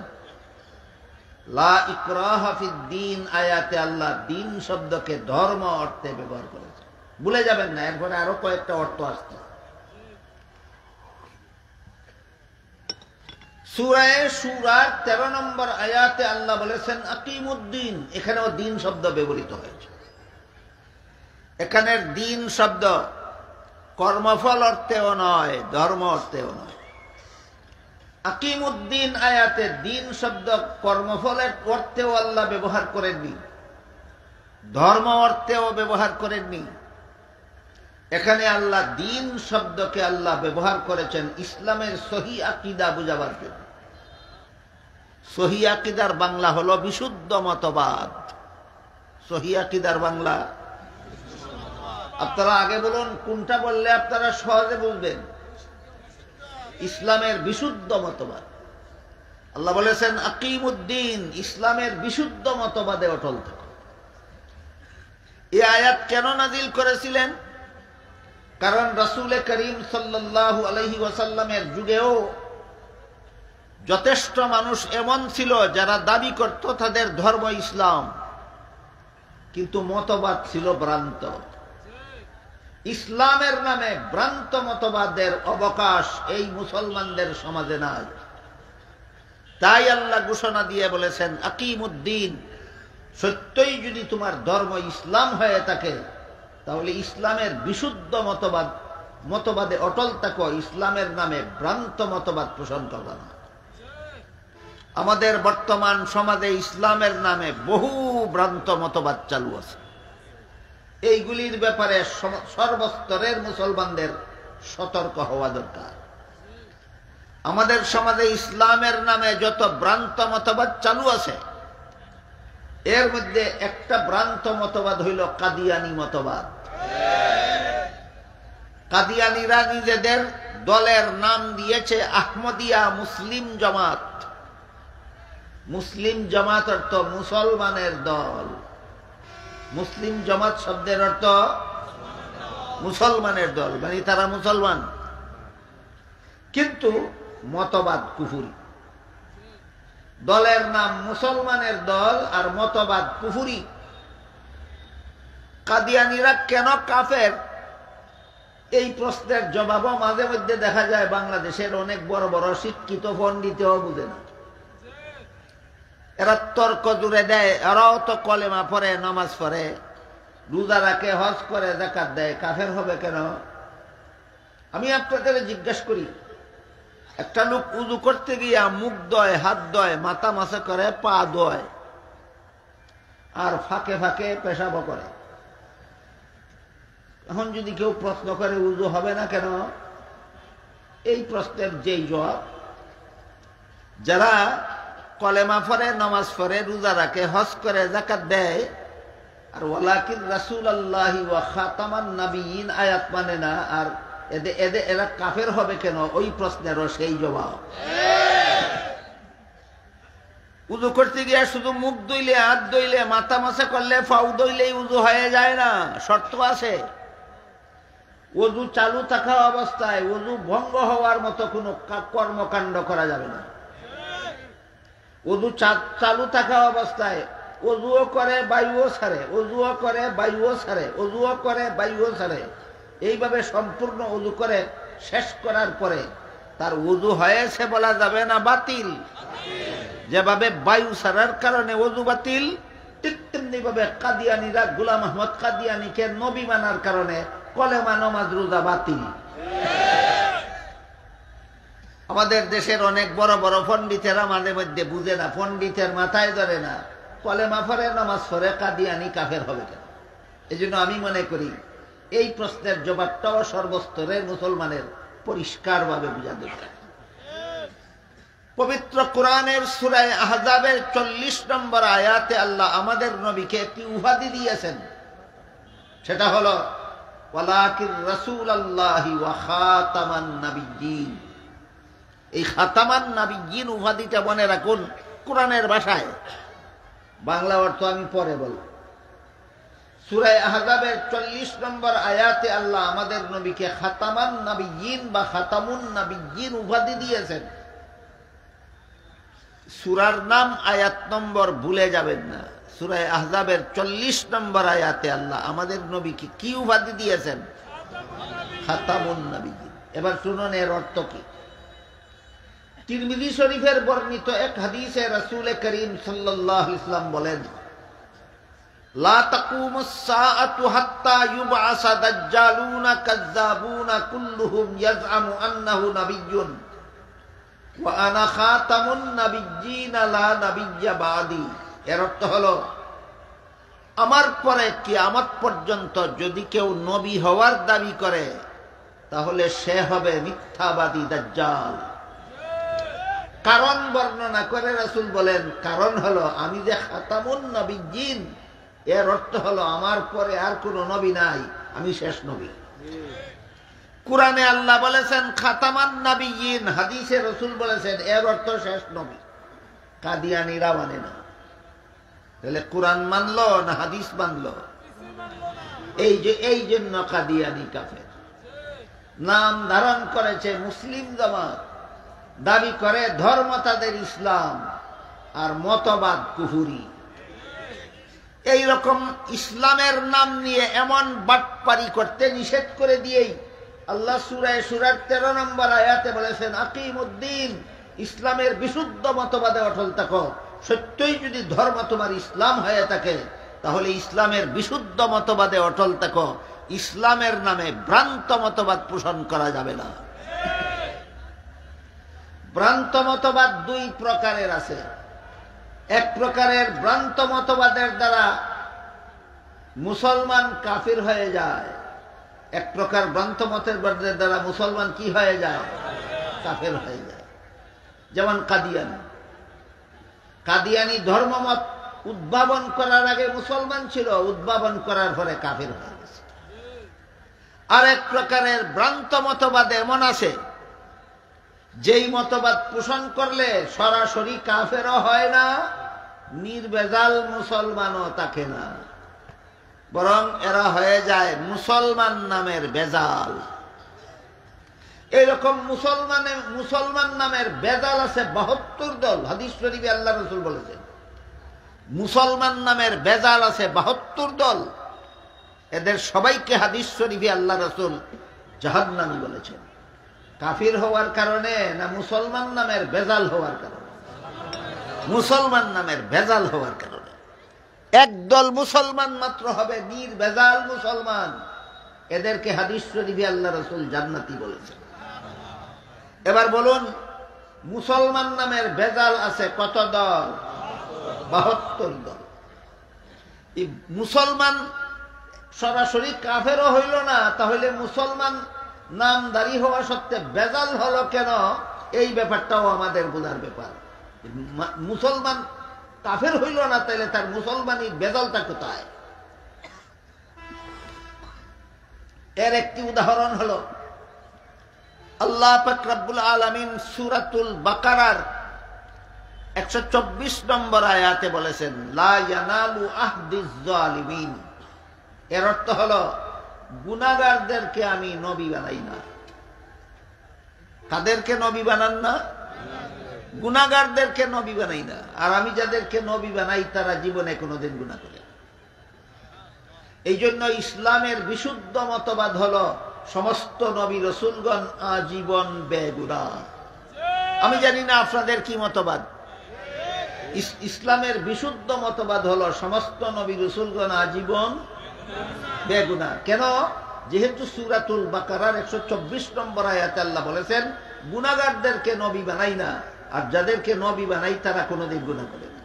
লা ইকরাহা ফিদ্দিন আয়াতে আল্লাহ দিন শব্দকে ধর্ম অর্থে ব্যবহার করেছেন। ভুলে যাবেন না, এরপরে আরো কয়েকটা অর্থ আসছে। সূরা শুরার 13 নম্বর আয়াতে আল্লাহ বলেছেন আকিমুদ্দিন, এখানেও দিন শব্দ ব্যবহৃত হয়েছে। এখানের দিন শব্দ কর্মফল অর্থেও নয়, ধর্ম অর্থেও নয়। আকিমুদ্দিন আয়াতে দিন শব্দ কর্মফলের অর্থেও আল্লাহ ব্যবহার করেননি, ধর্ম অর্থেও ব্যবহার করেননি। এখানে আল্লাহ দিন শব্দকে আল্লাহ ব্যবহার করেছেন ইসলামের সহি আকীদা বুঝাবার জন্য। সহি আকীদার বাংলা হলো বিশুদ্ধ মতবাদ। সহি আকীদার বাংলা আপনারা আগে বলুন, কোনটা বললে আপনারা সহজে বুঝবেন? ইসলামের বিশুদ্ধ মতবাদ। আল্লাহ বলেছেন আকিমুদ্দিন, ইসলামের বিশুদ্ধ মতবাদে অটল থাকো। এই আয়াত কেন নাজিল করেছিলেন? কারণ রাসূল করিম সাল্লাল্লাহু আলাইহি ওয়াসাল্লামের যুগেও যথেষ্ট মানুষ এমন ছিল যারা দাবি করত তাদের ধর্ম ইসলাম, কিন্তু মতবাদ ছিল ভ্রান্ত। ইসলামের নামে ভ্রান্ত মতবাদের অবকাশ এই মুসলমানদের সমাজে নাই। তাই আল্লাহ ঘোষণা দিয়ে বলেছেন আকিমুদ্দিন, সত্যই যদি তোমার ধর্ম ইসলাম হয়ে থাকে তাহলে ইসলামের বিশুদ্ধ মতবাদে অটল থাকো, ইসলামের নামে ভ্রান্ত মতবাদ পোষণ করবে না। আমাদের বর্তমান সমাজে ইসলামের নামে বহু ভ্রান্ত মতবাদ চালু আছে। এইগুলির ব্যাপারে সর্বস্তরের মুসলমানদের সতর্ক হওয়া দরকার। আমাদের সমাজে ইসলামের নামে যত ভ্রান্ত মতবাদ চালু আছে, এর মধ্যে একটা ভ্রান্ত মতবাদ হইল কাদিয়ানি মতবাদ। কাদিয়ানিরা নিজেদের দলের নাম দিয়েছে আহমদিয়া মুসলিম জামাত। মুসলিম জামাত অর্থ মুসলমানের দল। মুসলিম জামাত শব্দের অর্থ মুসলমানের দল, মানে তারা মুসলমান, কিন্তু মতবাদ কুফরি। দলের নাম মুসলমানের দল আর মতবাদ কুফরি। কাদিয়ানিরা কেন কাফের, এই প্রশ্নের জবাবও মাঝে মধ্যে দেখা যায় বাংলাদেশের অনেক বড় বড় শিক্ষিত পণ্ডিতও বুঝে না। এরা তর্ক জুড়ে দেয়, এরাও তো কলেমা পড়ে, নামাজ পড়ে, রোজা রাখে, হজ করে, যাকাত দেয়, কাফের হবে কেন? আমি আপনাদের জিজ্ঞাসা করি, একটা লোক উযু করতে গিয়া মুখ ধোয়, হাত ধোয়, মাথা মাসা করে, পা ধোয়, আর ফাঁকে ফাঁকে পেশাব করে। এখন যদি কেউ প্রশ্ন করে উযু হবে না কেন, এই প্রশ্নের যেই জবাব, যারা কলেমা পড়ে, নামাজ পড়ে, রোজা রাখে, হজ করে, যাকাত দেয়, আর ওয়ালাকিন রাসূলুল্লাহি ওয়া খাতামান নাবিয়িন আয়াত মানে না, আর এরা কাফের হবে কেন? ওই প্রশ্নেরও সেই জবাব। উযু করতে গিয়ে শুধু মুখ ধুইলে, হাত ধুইলে, মাথা মাসা করলে, পাও ধুইলেই উযু হয়ে যায় না, শর্ত আছে। ওযু চালু থাকা অবস্থায় ওযু ভঙ্গ হওয়ার মতো কোনো কর্মকাণ্ড করা যাবে না। ওযু চালু থাকা অবস্থায় ওযুও করে, বায়ুও ছাড়ে, ওযুও করে, বায়ুও ছাড়ে, ওযুও করে, বায়ুও ছাড়ে, এইভাবে সম্পূর্ণ ওযু করে শেষ করার পরে তার ওযু হয়েছে বলা যাবে না, বাতিল। যেভাবে বায়ু ছাড়ার কারণে ওযু বাতিল, ঠিক তেমনি ভাবে কাদিয়ানীরা গোলাম আহমদ কাদিয়ানীকে নবী মানার কারণে কলেমা, নামাজ, রোজা বাতিল। আমাদের দেশের অনেক বড় বড় পণ্ডিতেরা মাঝে মধ্যে বুঝে না, পণ্ডিতের মাথায় ধরে না, কলেমা পড়ে, নামাজ পড়ে, কাদিয়ানী কাফের হবে কেন? এই জন্য আমি মনে করি এই প্রশ্নের জবাবটাও সর্বস্তরের মুসলমানের পরিষ্কার ভাবে বুঝা দরকার। পবিত্র কোরআনের সূরা আহজাবের 40 নম্বর আয়াতে আল্লাহ আমাদের নবীকে একটি উপাধি দিয়েছেন, সেটা হলো ওয়ালাকিন রাসূলুল্লাহি ওয়া খাতামান নাবিয়্যিন। এই খাতামান নাবিয়্যিন উপাধিটা মনে রাখুন কোরআনের ভাষায়, বাংলা অর্থ আমি পরে বলব। সূরা আহজাবের 40 নম্বর আয়াতে আল্লাহ আমাদের নবীকে খাতামান নাবিয়্যিন বা খাতামুন নাবিয়্যিন উপাধি দিয়েছেন। সূরার নাম, আয়াত নম্বর ভুলে যাবেন না। সূরা আহজাবের 40 নম্বর আয়াতে আল্লাহ আমাদের নবীকে কি উপাধি দিয়েছেন? খাতামুন নাবিয়্যিন। এবার শুনুন এর অর্থ কি। তিরমিজি শরীফের বর্ণিত এক হাদিসে রাসূল করিম সাল্লাল্লাহু আলাইহি ওয়াসাল্লাম বলেন, লা তাকুমুস সাআতু হাত্তা ইউবআসা দাজ্জালুনা কাযযাবুনা কুল্লুহুম ইয়াজআমু আন্নাহু নাবিয়্যুন ওয়া আনা খাতামুন নাবিয়্যিন লা নাবিয়্যা বাদি। এর অর্থ হলো, আমার পরে কিয়ামত পর্যন্ত যদি কেউ নবী হওয়ার দাবি করে তাহলে সে হবে মিথ্যাবাদী দাজ্জাল। কারণ বর্ণনা করে রাসূল বলেন, কারণ হলো আমি যে খাতামুন নাবিয়্যিন, এর অর্থ হলো আমার পরে আর কোনো নবী নাই, আমি শেষ নবী। কুরআনে আল্লাহ বলেছেন খাতামান নাবিয়্যিন, হাদিসে রাসূল বলেছেন এর অর্থ শেষ নবী। কাদিয়ানীরা মানে না। তাহলে কুরআন মানলো না হাদিস মানলো? এই জন্য কাদিয়ানী কাফের। নাম ধারণ করেছে মুসলিম জামাত, দাবি করে ধর্ম তাদের ইসলাম, আর মতবাদ কুফরি। এই রকম ইসলামের নাম নিয়ে এমন বাটপারি করতে নিষেধ করে দিয়েই আল্লাহ সূরায়ে সূরার 13 নম্বর আয়াতে বলেছেন, আকিমুদ্দিন, ইসলামের বিশুদ্ধ মতবাদে অটল থাকো। সত্যই যদি ধর্ম তোমার ইসলাম হয়ে থাকে তাহলে ইসলামের বিশুদ্ধ মতবাদে অটল থাকো। ইসলামের নামে ভ্রান্ত মতবাদ পোষণ করা যাবে না। ভ্রান্ত মতবাদ দুই প্রকারের আছে। এক প্রকারের ভ্রান্ত মতবাদের দ্বারা মুসলমান কাফির হয়ে যায়, এক প্রকার ভ্রান্ত মতবাদের দ্বারা মুসলমান কি হয়ে যায়? কাফির হয়ে যায়। যেমন কাদিয়ানী। কাদিয়ানী ধর্মমত উদ্ভাবন করার আগে মুসলমান ছিল, উদ্ভাবন করার পরে কাফির হয়ে গেছে। আর এক প্রকারের ভ্রান্ত মতবাদ এমন আছে যেই মতবাদ পোষণ করলে সরাসরি কাফেরও হয় না, নির্ভেজাল মুসলমানও থাকে না, বরং এরা হয়ে যায় মুসলমান নামের বেজাল। এইরকম মুসলমান নামের বেজাল আছে 72 দল। হাদিস শরীফে আল্লাহ রাসূল বলেছেন মুসলমান নামের বেজাল আছে 72 দল। এদের সবাইকে হাদিস শরীফে আল্লাহ রাসূল জাহান্নামী বলেছেন। কাফির হওয়ার কারণে না মুসলমান নামের বেজাল হওয়ার কারণে? মুসলমান নামের বেজাল হওয়ার কারণে। একদল মুসলমান মাত্র হবে নির্ভেজাল মুসলমান, এদেরকে হাদিস শরীফে আল্লাহ রাসূল জান্নাতি বলেছেন। এবার বলুন, মুসলমান নামের বেজাল আছে কত দল? 72 দল। এই মুসলমান সরাসরি কাফেরও হইল না, তাহলে মুসলমান নামদারি হওয়া সত্ত্বে বেজাল হলো কেন? এই ব্যাপারটাও আমাদের বোঝার ব্যাপার। মুসলমান কাফের হইল না, তাইলে তার মুসলমানি বেদলটা কোথায়? এর একটি উদাহরণ হলো আল্লাহ পাক রব্বুল আলামিন সূরাতুল বাকারার 124 নম্বর আয়াতে বলেছেন, লা ইয়ানালু আহদিজ জালিমিন। এর অর্থ হলো গুনাহগারদেরকে আমি নবী বানাই না। কাদেরকে নবী বানান না? গুনাহগারদেরকে নবী বানাই না। আর আমি যাদেরকে নবী বানাই তারা জীবনে কোনোদিন গুনাহ করে না। এই জন্য ইসলামের বিশুদ্ধ মতবাদ হলো সমস্ত নবী রসুলগণ আজীবন বেগুনাহ। আমি জানি না আপনাদের কি মতবাদ। ইসলামের বিশুদ্ধ মতবাদ হলো সমস্ত নবী রসুলগণ আজীবন বেগুনাহ। কেন? যেহেতু সূরাতুল বাকারার 124 নম্বর আয়াতে আল্লাহ বলেছেন গুনাহগারদেরকে নবী বানাই না, আর যাদেরকে নবী বানাই তারা কোনোদিন গুনাহ করে না।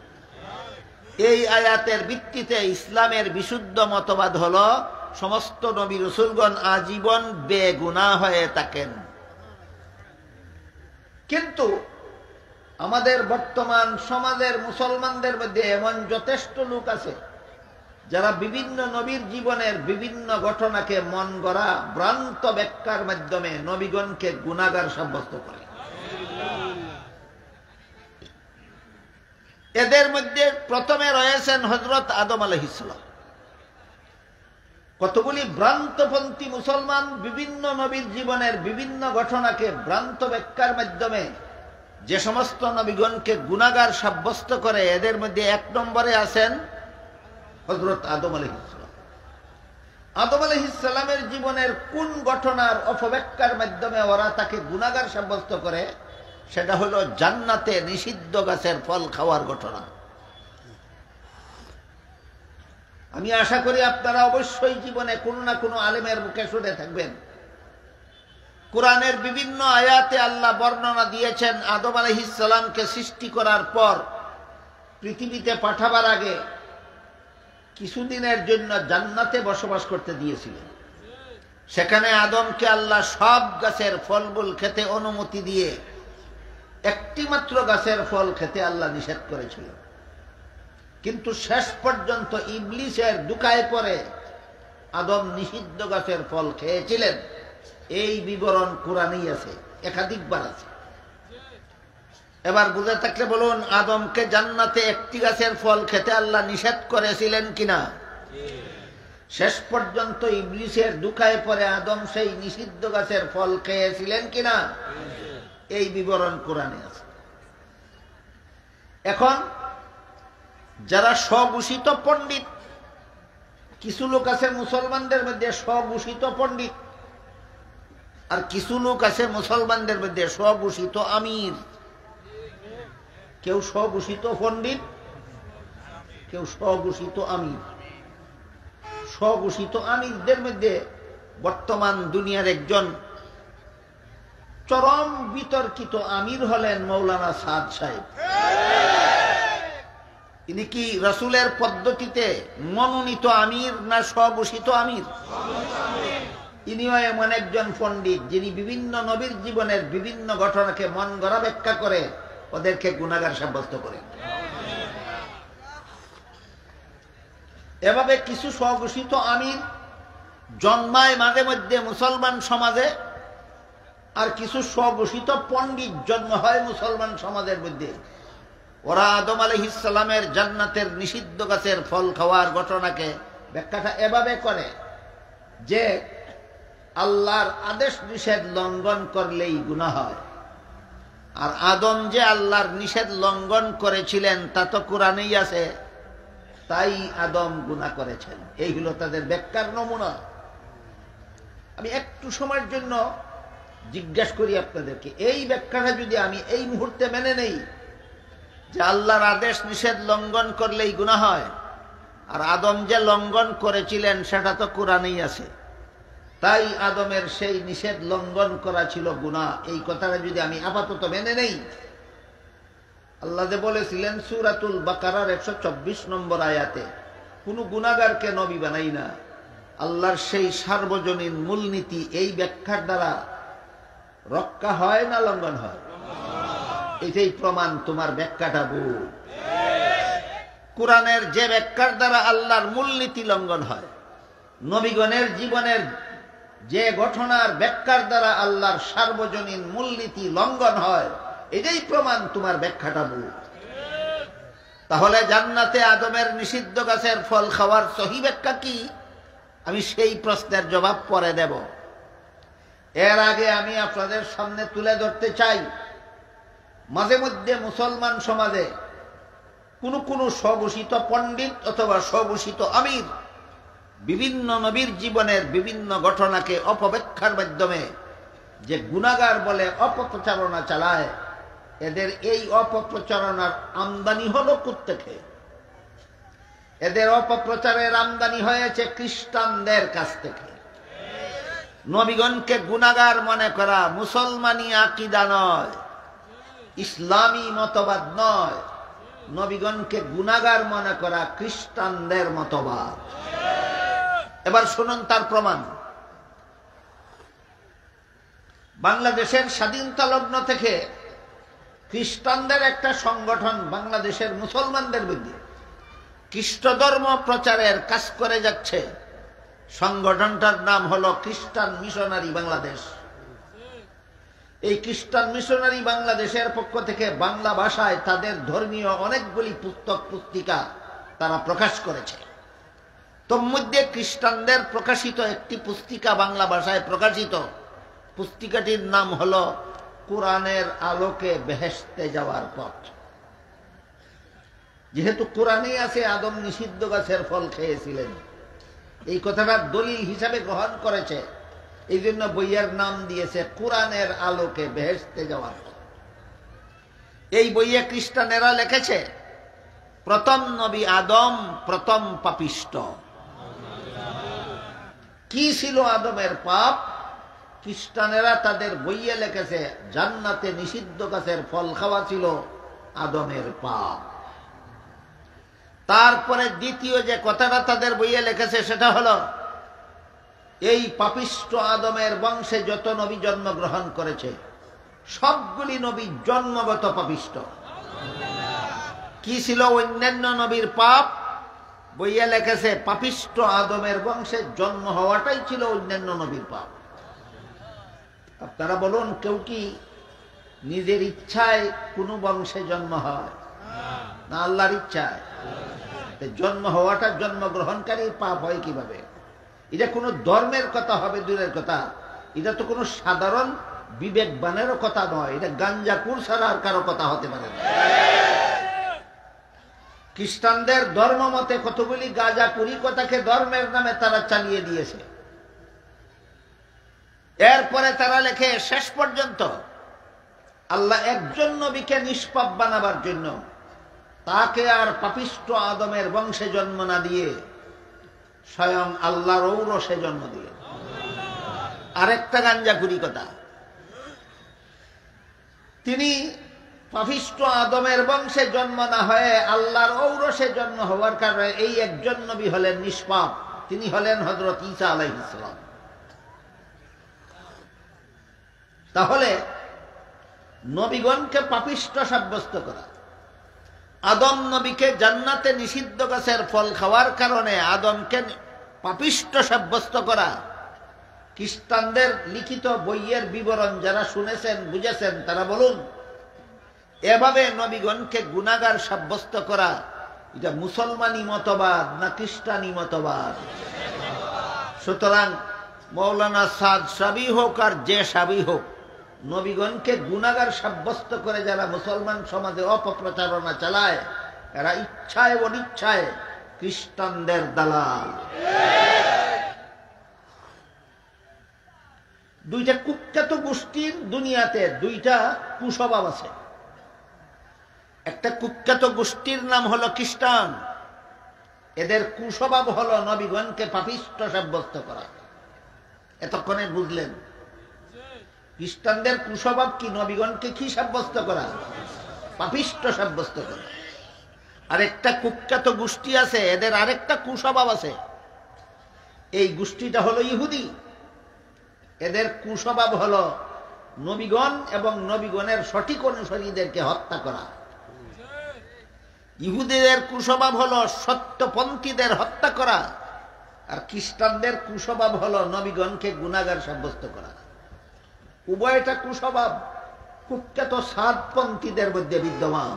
এই আয়াতের ভিত্তিতে ইসলামের বিশুদ্ধ মতবাদ হলো সমস্ত নবী রাসূলগণ আজীবন বেগুনাহ হয়ে থাকেন। কিন্তু আমাদের বর্তমান সমাজের মুসলমানদের মধ্যে এমন যথেষ্ট লোক আছে যারা বিভিন্ন নবীর জীবনের বিভিন্ন ঘটনাকে মন গড়া ভ্রান্ত ব্যাখ্যার মাধ্যমে নবীগণকে গুনাহগার সাব্যস্ত করে। এদের মধ্যে প্রথমে রয়েছেন হযরত আদম আলাইহিস সালাম। কতগুলি ভ্রান্তপন্থী মুসলমান বিভিন্ন নবীর জীবনের বিভিন্ন ঘটনাকে ভ্রান্ত ব্যাখ্যার মাধ্যমে যে সমস্ত নবীগণকে গুনাহগার সাব্যস্ত করে, এদের মধ্যে 1 নম্বরে আছেন হযরত আদম আলাইহিস সালাম। আদম আলাইহিস সালামের জীবনের কোন ঘটনার অপব্যাখ্যার মাধ্যমে ওরা তাকে গুনাহগার সাব্যস্ত করে? সেটা হলো জান্নাতে নিষিদ্ধ গাছের ফল খাওয়ার ঘটনা। আমি আশা করি আপনারা অবশ্যই জীবনে কোনো না কোনো আলেমের মুখে শুনে থাকবেন। কোরআনের বিভিন্ন আয়াতে আল্লাহ বর্ণনা দিয়েছেন আদম আলাইহিস সালামকে সৃষ্টি করার পর পৃথিবীতে পাঠাবার আগে কিছুদিনের জন্য জান্নাতে বসবাস করতে দিয়েছিলেন। সেখানে আদমকে আল্লাহ সব গাছের ফলমূল খেতে অনুমতি দিয়ে একটি মাত্র গাছের ফল খেতে আল্লাহ নিষেধ করেছিলেন। কিন্তু শেষ পর্যন্ত ইবলিসের দুকায় পড়ে আদম নিষিদ্ধ গাছের ফল খেয়েছিলেন, এই বিবরণ কোরআনেই আছে, একাধিকবার আছে। এবার বুঝে থাকলে বলুন, আদমকে জান্নাতে একটি গাছের ফল খেতে আল্লাহ নিষেধ করেছিলেন কিনা? শেষ পর্যন্ত ইবলিসের দুকায় পড়ে আদম সেই নিষিদ্ধ গাছের ফল খেয়েছিলেন কিনা? এই বিবরণ কোরআনে আছে। এখন যারা স্বঘোষিত পণ্ডিত, কিছু লোক আছে মুসলমানদের মধ্যে স্বঘোষিত পণ্ডিত, আর কিছু লোক আছে মুসলমানদের মধ্যে স্বঘোষিত আমির। কেউ স্বঘোষিত পণ্ডিত, কেউ স্বঘোষিত আমির। স্বঘোষিত আমিরদের মধ্যে বর্তমান দুনিয়ার একজন চরম বিতর্কিত আমির হলেন মৌলানা সাদ সাহেব। ইনি কি রাসূলের পদ্ধতিতে মনোনীত আমির না স্বঘোষিত আমির? ইনিও এমন একজন পণ্ডিত যিনি বিভিন্ন নবীর জীবনের বিভিন্ন ঘটনাকে মন গড়া ব্যাখ্যা করে ওদেরকে গুনাহগার সাব্যস্ত করেন। এভাবে কিছু স্বঘোষিত আমির জন্মায় মাঝে মধ্যে মুসলমান সমাজে, আর কিছু স্বঘোষিত পণ্ডিত জন্ম হয় মুসলমান সমাজের মধ্যে। ওরা আদম আলাইহিস সালামের জান্নাতের নিষিদ্ধ গাছের ফল খাওয়ার ঘটনাকে ব্যাখ্যাটা এভাবে করে যে আল্লাহর আদেশ নিষেধ লঙ্ঘন করলেই গুনাহ হয়, আর আদম যে আল্লাহর নিষেধ লঙ্ঘন করেছিলেন তা তো কোরআনেই আছে, তাই আদম গুনাহ করেছেন। এই হলো তাদের ব্যাখ্যার নমুনা। আমি একটু সময়ের জন্য জিজ্ঞাসা করি আপনাদেরকে, এই ব্যাখ্যাটা যদি আমি এই মুহূর্তে মেনে নেই যে আল্লাহর আদেশ নিষেধ লঙ্ঘন করলেই গুনাহ হয়, আর আদম যে লঙ্ঘন করেছিলেন সেটা তো কোরআনেই আছে, তাই আদমের সেই নিষেধ লঙ্ঘন করা ছিল গুনাহ, এই কথাটা যদি আমি আপাতত মেনে নেই, আল্লাহ যে বলেছিলেন সূরাতুল বাকারার 124 নম্বর আয়াতে কোন গুনাহগারকে নবী বানাই না, আল্লাহর সেই সার্বজনীন মূলনীতি এই ব্যাখ্যার দ্বারা রক্ষা হয় না লঙ্ঘন হয়? এটাই প্রমাণ তোমার ব্যাখ্যাটা ভুল। কোরআনের যে ব্যাখ্যার দ্বারা আল্লাহর মূলনীতি লঙ্ঘন হয়, নবীগণের জীবনের যে ঘটনার ব্যাখ্যার দ্বারা আল্লাহর সার্বজনীন মূলনীতি লঙ্ঘন হয়, এটাই প্রমাণ তোমার ব্যাখ্যাটা ভুল। তাহলে জান্নাতে আদমের নিষিদ্ধ গাছের ফল খাওয়ার সহি ব্যাখ্যা কি? আমি সেই প্রশ্নের জবাব পরে দেব। এর আগে আমি আপনাদের সামনে তুলে ধরতে চাই, মাঝে মধ্যে মুসলমান সমাজে কোনো স্বঘোষিত পণ্ডিত অথবা স্বঘোষিত আমির বিভিন্ন নবীর জীবনের বিভিন্ন ঘটনাকে অপব্যাখ্যার মাধ্যমে যে গুনাহগার বলে অপপ্রচারণা চালায়, এদের এই অপপ্রচারণার আমদানি হলো কোত্থেকে? এদের অপপ্রচারের আমদানি হয়েছে খ্রিস্টানদের কাছ থেকে। নবীগণকে গুনাহগার মনে করা মুসলমানি আকীদা নয়, ইসলামী মতবাদ নয়। নবীগণকে গুনাহগার মনে করা খ্রিস্টানদের মতবাদ। এবার শুনুন তার প্রমাণ। বাংলাদেশের স্বাধীনতা লগ্ন থেকে খ্রিস্টানদের একটা সংগঠন বাংলাদেশের মুসলমানদের মধ্যে খ্রিস্ট ধর্ম প্রচারের কাজ করে যাচ্ছে। সংগঠনটার নাম হলো খ্রিস্টান মিশনারি বাংলাদেশ। এই খ্রিস্টান মিশনারি বাংলাদেশের পক্ষ থেকে বাংলা ভাষায় তাদের ধর্মীয় অনেকগুলি পুস্তক পুস্তিকা তারা প্রকাশ করেছে। তোর মধ্যে খ্রিস্টানদের প্রকাশিত একটি পুস্তিকা বাংলা ভাষায় প্রকাশিত, পুস্তিকাটির নাম হলো কোরআনের আলোকে বেহেশতে যাওয়ার পথ। যেহেতু কোরআনেই আছে আদম নিষিদ্ধ গাছের ফল খেয়েছিলেন, এই কথাটা দলিল হিসাবে গ্রহণ করেছে, এই জন্য বইয়ের নাম দিয়েছে কোরআনের আলোকে বেহেশতে যাওয়ার পথ। এই বইয়ে খ্রিস্টানেরা লিখেছে প্রথম নবী আদম প্রথম পাপিষ্ট। কি ছিল আদমের পাপ? খ্রিস্টানেরা তাদের বইয়ে লিখেছে জান্নাতে নিষিদ্ধ গাছের ফল খাওয়া ছিল আদমের পাপ। তারপরে দ্বিতীয় যে কথাটা তাদের বইয়ে লিখেছে সেটা হলো এই পাপিষ্ট আদমের বংশে যত নবী জন্মগ্রহণ করেছে সবগুলি নবী জন্মগত পাপিষ্ট। কি ছিল অন্যান্য নবীর পাপ? বইয়ে লিখেছে পাপিষ্ট আদমের বংশে জন্ম হওয়াটাই ছিল অন্যান্য নবীর পাপ। আপনারা বলুন, কেউ কি নিজের ইচ্ছায় কোনো বংশে জন্ম হয় না আল্লাহর ইচ্ছায়? জন্ম হওয়াটা জন্মগ্রহণকারীর পাপ হয় কিভাবে? এটা কোনো ধর্মের কথা হবে দূরের কথা, এটা তো কোনো সাধারণ বিবেকবানেরও কথা নয়, এটা গাঞ্জাকুর ছাড়া আর কারো কথা হতে পারে না। খ্রিস্টানদের ধর্ম মতে কতগুলি গাঁজাকুরি কথাকে ধর্মের নামে তারা চালিয়ে দিয়েছে। এরপরে তারা লেখে শেষ পর্যন্ত আল্লাহ একজন নবীকে নিষ্পাপ বানাবার জন্য তাকে আর পাপিষ্ট আদমের বংশে জন্ম না দিয়ে স্বয়ং আল্লাহর ঔরসে জন্ম দিয়ে। আরেকটা গাঞ্জাকুরি কথা, তিনি পাপিষ্ট আদমের বংশে জন্ম না হয়ে আল্লাহর ঔরসে জন্ম হওয়ার কারণে এই একজন নবী হলেন নিষ্পাপ, তিনি হলেন হযরত ঈসা আলাইহিস সালাম। তাহলে নবীগণকে পাপিষ্ট সাব্যস্ত করা, আদম নবীকে জান্নাতে নিষিদ্ধ গাছের ফল খাওয়ার কারণে আদমকে পাপিষ্ট সাব্যস্ত করা, খ্রিস্টানদের লিখিত বইয়ের বিবরণ যারা শুনেছেন বুঝেছেন তারা বলুন, এভাবে নবীগণকে গুনাহগার সাব্যস্ত করা এটা মুসলমানি মতবাদ না খ্রিস্টানি মতবাদ? সুতরাং মৌলানা সাদ সাবি হোক আর যে সাবি হোক, নবীগণকে গুনাহগার সাব্যস্ত করে যারা মুসলমান সমাজে অপপ্রচারণা চালায় এরা ইচ্ছায় অনিচ্ছায় খ্রিস্টানদের দালাল। দুইটা কুখ্যাত গোষ্ঠীর দুনিয়াতে দুইটা কুস্বভাব আছে। একটা কুখ্যাত গোষ্ঠীর নাম হলো খ্রিস্টান, এদের কুস্বভাব হলো নবীগণকে পাপিষ্ট সাব্যস্ত করা। এতক্ষণে বুঝলেন খ্রিস্টানদের কুস্বভাব কি? নবীগণকে কি সাব্যস্ত করা? পাপিষ্ট সাব্যস্ত করা। আরেকটা কুখ্যাত গোষ্ঠী আছে, এদের আরেকটা কুস্বভাব আছে, এই গোষ্ঠীটা হলো ইহুদি। এদের কুস্বভাব হলো নবীগণ এবং নবীগণের সঠিক অনুসারীদেরকে হত্যা করা। ইহুদিদের কুস্বভাব হলো সত্যপন্থীদের হত্যা করা, আর খ্রিস্টানদের কুস্বভাব হলো নবীগণকে গুনাহগার সাব্যস্ত করা। উভয়টা কুস্বভাব কুখ্যাত সাদপন্থীদের মধ্যে বিদ্যমান।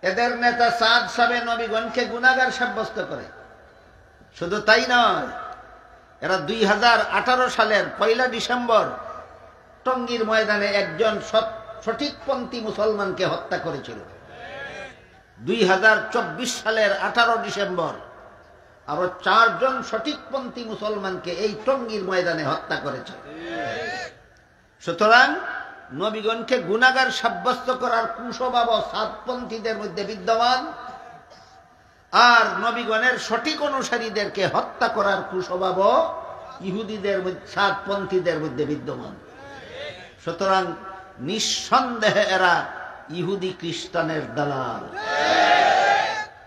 এদের নেতা সাদ সাহেব নবীগণকে গুনাহগার সাব্যস্ত করে। শুধু তাই নয়, এরা 2018 সালের 1 ডিসেম্বর টঙ্গীর ময়দানে একজন সঠিকপন্থী মুসলমানকে হত্যা করেছিল। 2024 সালের 18 ডিসেম্বর আরো 4 জন সঠিকপন্থী মুসলমানকে এই টঙ্গীর ময়দানে হত্যা করেছে। সুতরাং নবীগণকে গুনাহগার সাব্যস্ত করার কুস্বভাব সাদপন্থীদের মধ্যে বিদ্যমান, আর নবীগণের সঠিক অনুসারীদেরকে হত্যা করার কুস্বভাব ইহুদিদের সাদপন্থীদের মধ্যে বিদ্যমান। সুতরাং নিঃসন্দেহে এরা ইহুদি খ্রিস্টানের দালাল,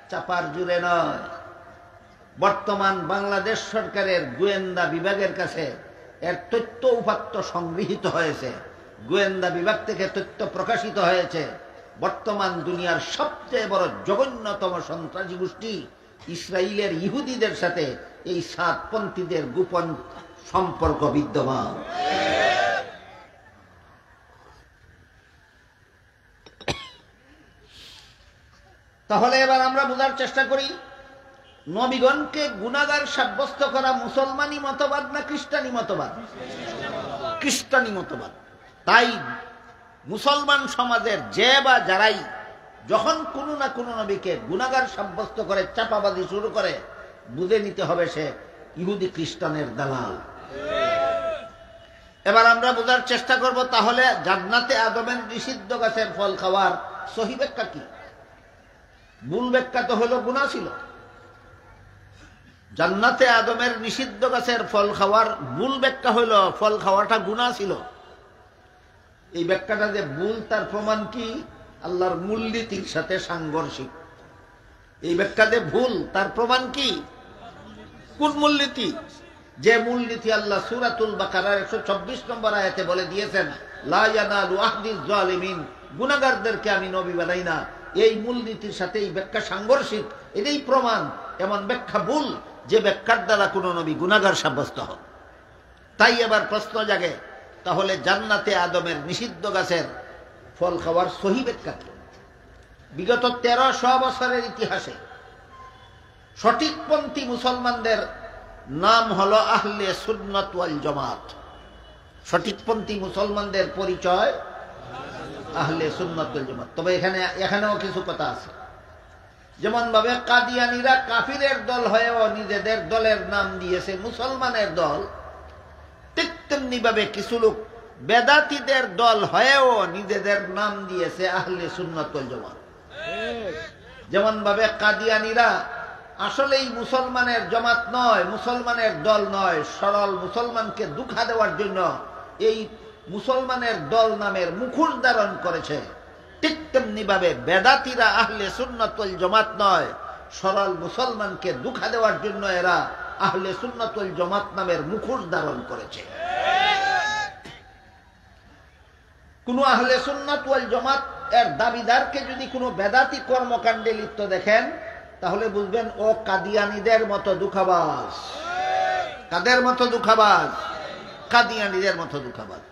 চাপার জুড়ে নয়। বর্তমান বাংলাদেশ সরকারের গোয়েন্দা বিভাগের কাছে এর তথ্য উপাত্ত সংগৃহীত হয়েছে, গোয়েন্দা বিভাগ থেকে তথ্য প্রকাশিত হয়েছে। বর্তমান দুনিয়ার সবচেয়ে বড় জঘন্যতম সন্ত্রাসী গোষ্ঠী ইসরায়েলের ইহুদিদের সাথে এই সাদপন্থীদের গোপন সম্পর্ক বিদ্যমান। তাহলে এবার আমরা বোঝার চেষ্টা করি, নবীগণকে গুনাহগার সাব্যস্ত করা মুসলমানি মতবাদ না খ্রিস্টানি মতবাদ? খ্রিস্টানি মতবাদ। তাই মুসলমান সমাজের যে বা যারাই যখন কোনো না কোনো নবীকে গুনাহগার সাব্যস্ত করে চাপাবাজি শুরু করে, বুঝে নিতে হবে সে ইহুদি খ্রিস্টানের দালাল। এবার আমরা বোঝার চেষ্টা করব, তাহলে জান্নাতে আদমের নিষিদ্ধ গাছের ফল খাওয়ার সহি ব্যাখ্যা কি? ভুল ব্যাখ্যা তো হলো গুনাহ ছিল। জান্নাতে আদমের নিষিদ্ধ গাছের ফল খাওয়ার ভুল ব্যাখ্যা হইল ফল খাওয়াটা গুনাহ ছিল। এই ব্যাখ্যাটা যে ভুল তার প্রমাণ কি? আল্লাহর মূলনীতির সাথে সাংঘর্ষিক। এই ব্যাখ্যা যে ভুল তার প্রমাণ কি? কোন মূলনীতি? যে মূলনীতি আল্লাহ সূরাতুল বাকারার 126 নম্বর আয়াতে বলে দিয়েছেন, লা ইয়ানালু আহদিজ জালিমিন, গুনাহগারদেরকে আমি নবী বানাই না। এই মূলনীতির সাথে এই ব্যাখ্যা সাংঘর্ষিক, এটাই প্রমাণ এমন ব্যাখ্যা ভুল যে ব্যাখ্যার দ্বারা কোনো নবী গুনাহগার সাব্যস্ত হন। তাই এবার প্রশ্ন জাগে, তাহলে জান্নাতে আদমের নিষিদ্ধ গাছের ফল খাওয়ার সহি ব্যাখ্যা কি? বিগত 1300 বছরের ইতিহাসে সঠিকপন্থী মুসলমানদের নাম হলো আহলে সুন্নাত ওয়াল জামাত। সঠিকপন্থী মুসলমানদের পরিচয় আহলে সুন্নাত ওয়াল জামাত। তবে এখানেও কিছু কথা আছে। যেমন ভাবে কাদিয়ানীরা কাফিরের দল হয়েও নিজেদের দলের নাম দিয়েছে মুসলমানের দল, ঠিক তেমনি ভাবে কিছু লোক বেদাতীদের দল হয়েও নিজেদের নাম দিয়েছে আহলে সুন্নাত ওয়াল জামাত। যেমন ভাবে কাদিয়ানীরা আসলেই মুসলমানের জামাত নয়, মুসলমানের দল নয়, সরল মুসলমানকে দুঃখা দেওয়ার জন্য এই মুসলমানের দল নামের মুখোশ ধারণ করেছে, ঠিক তেমনি ভাবে বেদাতীরা আহলে সুন্নাত ওয়াল জামাত নয়, সরল মুসলমানকে দুঃখা দেওয়ার জন্য এরা আহলে সুন্নাত ওয়াল জামাত নামের মুখোশ ধারণ করেছে। কোন আহলে সুন্নাত ওয়াল জামাত এর দাবিদারকে যদি কোনো বেদাতি কর্মকাণ্ডে লিপ্ত দেখেন, তাহলে বুঝবেন ও কাদিয়ানীদের মতো দুঃখাবাজ। কাদের মতো দুঃখাবাজ? কাদিয়ানীদের মতো দুঃখাবাজ।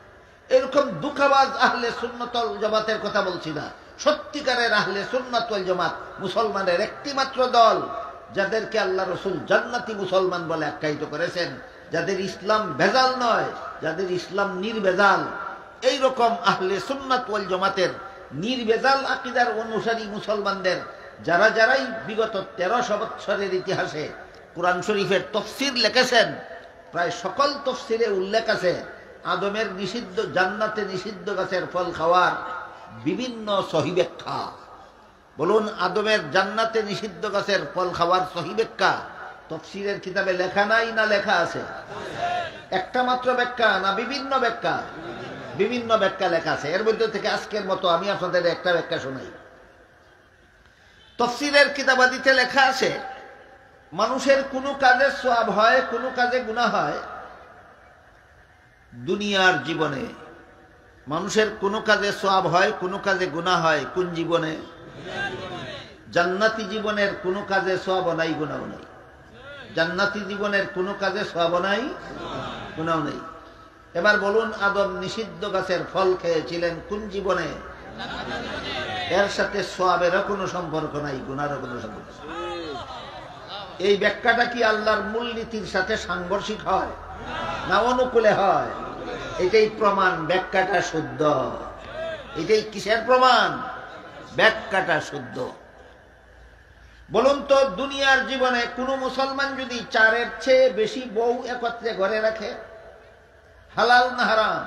এরকম দুঃখাবাজ আহলে সুন্নাত ওয়াল জামাতের কথা বলছি না, সত্যিকারের আহলে সুন্নাত ওয়াল জামাত মুসলমানের একটি মাত্র দল, যাদেরকে আল্লাহ রাসূল জান্নাতি মুসলমান বলে আখ্যায়িত করেছেন, যাদের ইসলাম ভেজাল নয়, যাদের ইসলাম নির্ভেজাল। এইরকম আহলে সুন্নাত ওয়াল জামাতের নির্ভেজাল আকীদার অনুসারী মুসলমানদের যারাই বিগত 1300 বছরের ইতিহাসে কুরআন শরীফের তাফসীর লিখেছেন, প্রায় সকল তাফসীরে উল্লেখ আছে আদমের নিষিদ্ধ জান্নাতে নিষিদ্ধ গাছের ফল খাওয়ার বিভিন্ন সহি ব্যাখ্যা। বলুন, আদমের জান্নাতে নিষিদ্ধ গাছের ফল খাওয়ার সহি ব্যাখ্যা তাফসীরের কিতাবে লেখা নাই না লেখা আছে? একটা মাত্র ব্যাখ্যা না বিভিন্ন ব্যাখ্যা? বিভিন্ন ব্যাখ্যা লেখা আছে। এর মধ্যে থেকে আজকের মতো আমি আপনাদের একটা ব্যাখ্যা শোনাই। তাফসীরের কিতাবাদিতে লেখা আছে, মানুষের কোনো কাজে সওয়াব হয়, কোনো কাজে গুনাহ হয়, দুনিয়ার জীবনে মানুষের কোনো কাজে সওয়াব হয়, কোনো কাজে গুনাহ হয়। কোন জীবনে? জান্নাতি জীবনের কোনো কাজে সওয়াব নাই, গুনাহ নাই। জান্নাতি জীবনের কোনো কাজে সওয়াব নাই, গুনাহ নাই। এবার বলুন, আদম নিষিদ্ধ গাছের ফল খেয়েছিলেন কোন জীবনে? এর সাথে সওয়াবেরও কোনো সম্পর্ক নাই, গুনাহেরও কোনো সম্পর্ক নাই। এই ব্যাখ্যাটা কি আল্লাহর মূলনীতির সাথে সাংঘর্ষিক হয় না অনুকূলে হয়? এটাই প্রমাণ ব্যাখ্যাটা শুদ্ধ। এটাই কিসের প্রমাণ? ব্যাখ্যাটা শুদ্ধ। বলুন তো, দুনিয়ার জীবনে কোন মুসলমান যদি 4-এর চেয়ে বেশি বউ একত্রে ঘরে রাখে, হালাল না হারাম?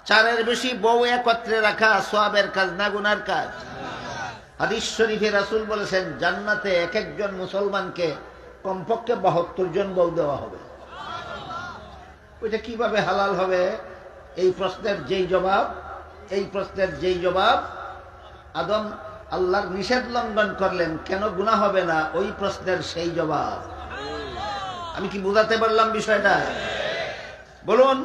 4-এর বেশি বউ একত্রে রাখা সওয়াবের কাজ না গুনার কাজ? হাদিস শরীফে রাসূল বলেছেন, জান্নাতে এক একজন মুসলমানকে কমপক্ষে 72 জন বউ দেওয়া হবে। ওইটা কিভাবে হালাল হবে? এই প্রশ্নের যেই জবাব আদম আল্লাহর নিষেধ লঙ্ঘন করলেন, কেন গুনাহ হবে না, ওই প্রশ্নের সেই জবাব। আমি কি বুঝাতে পারলাম বিষয়টা? বলুন,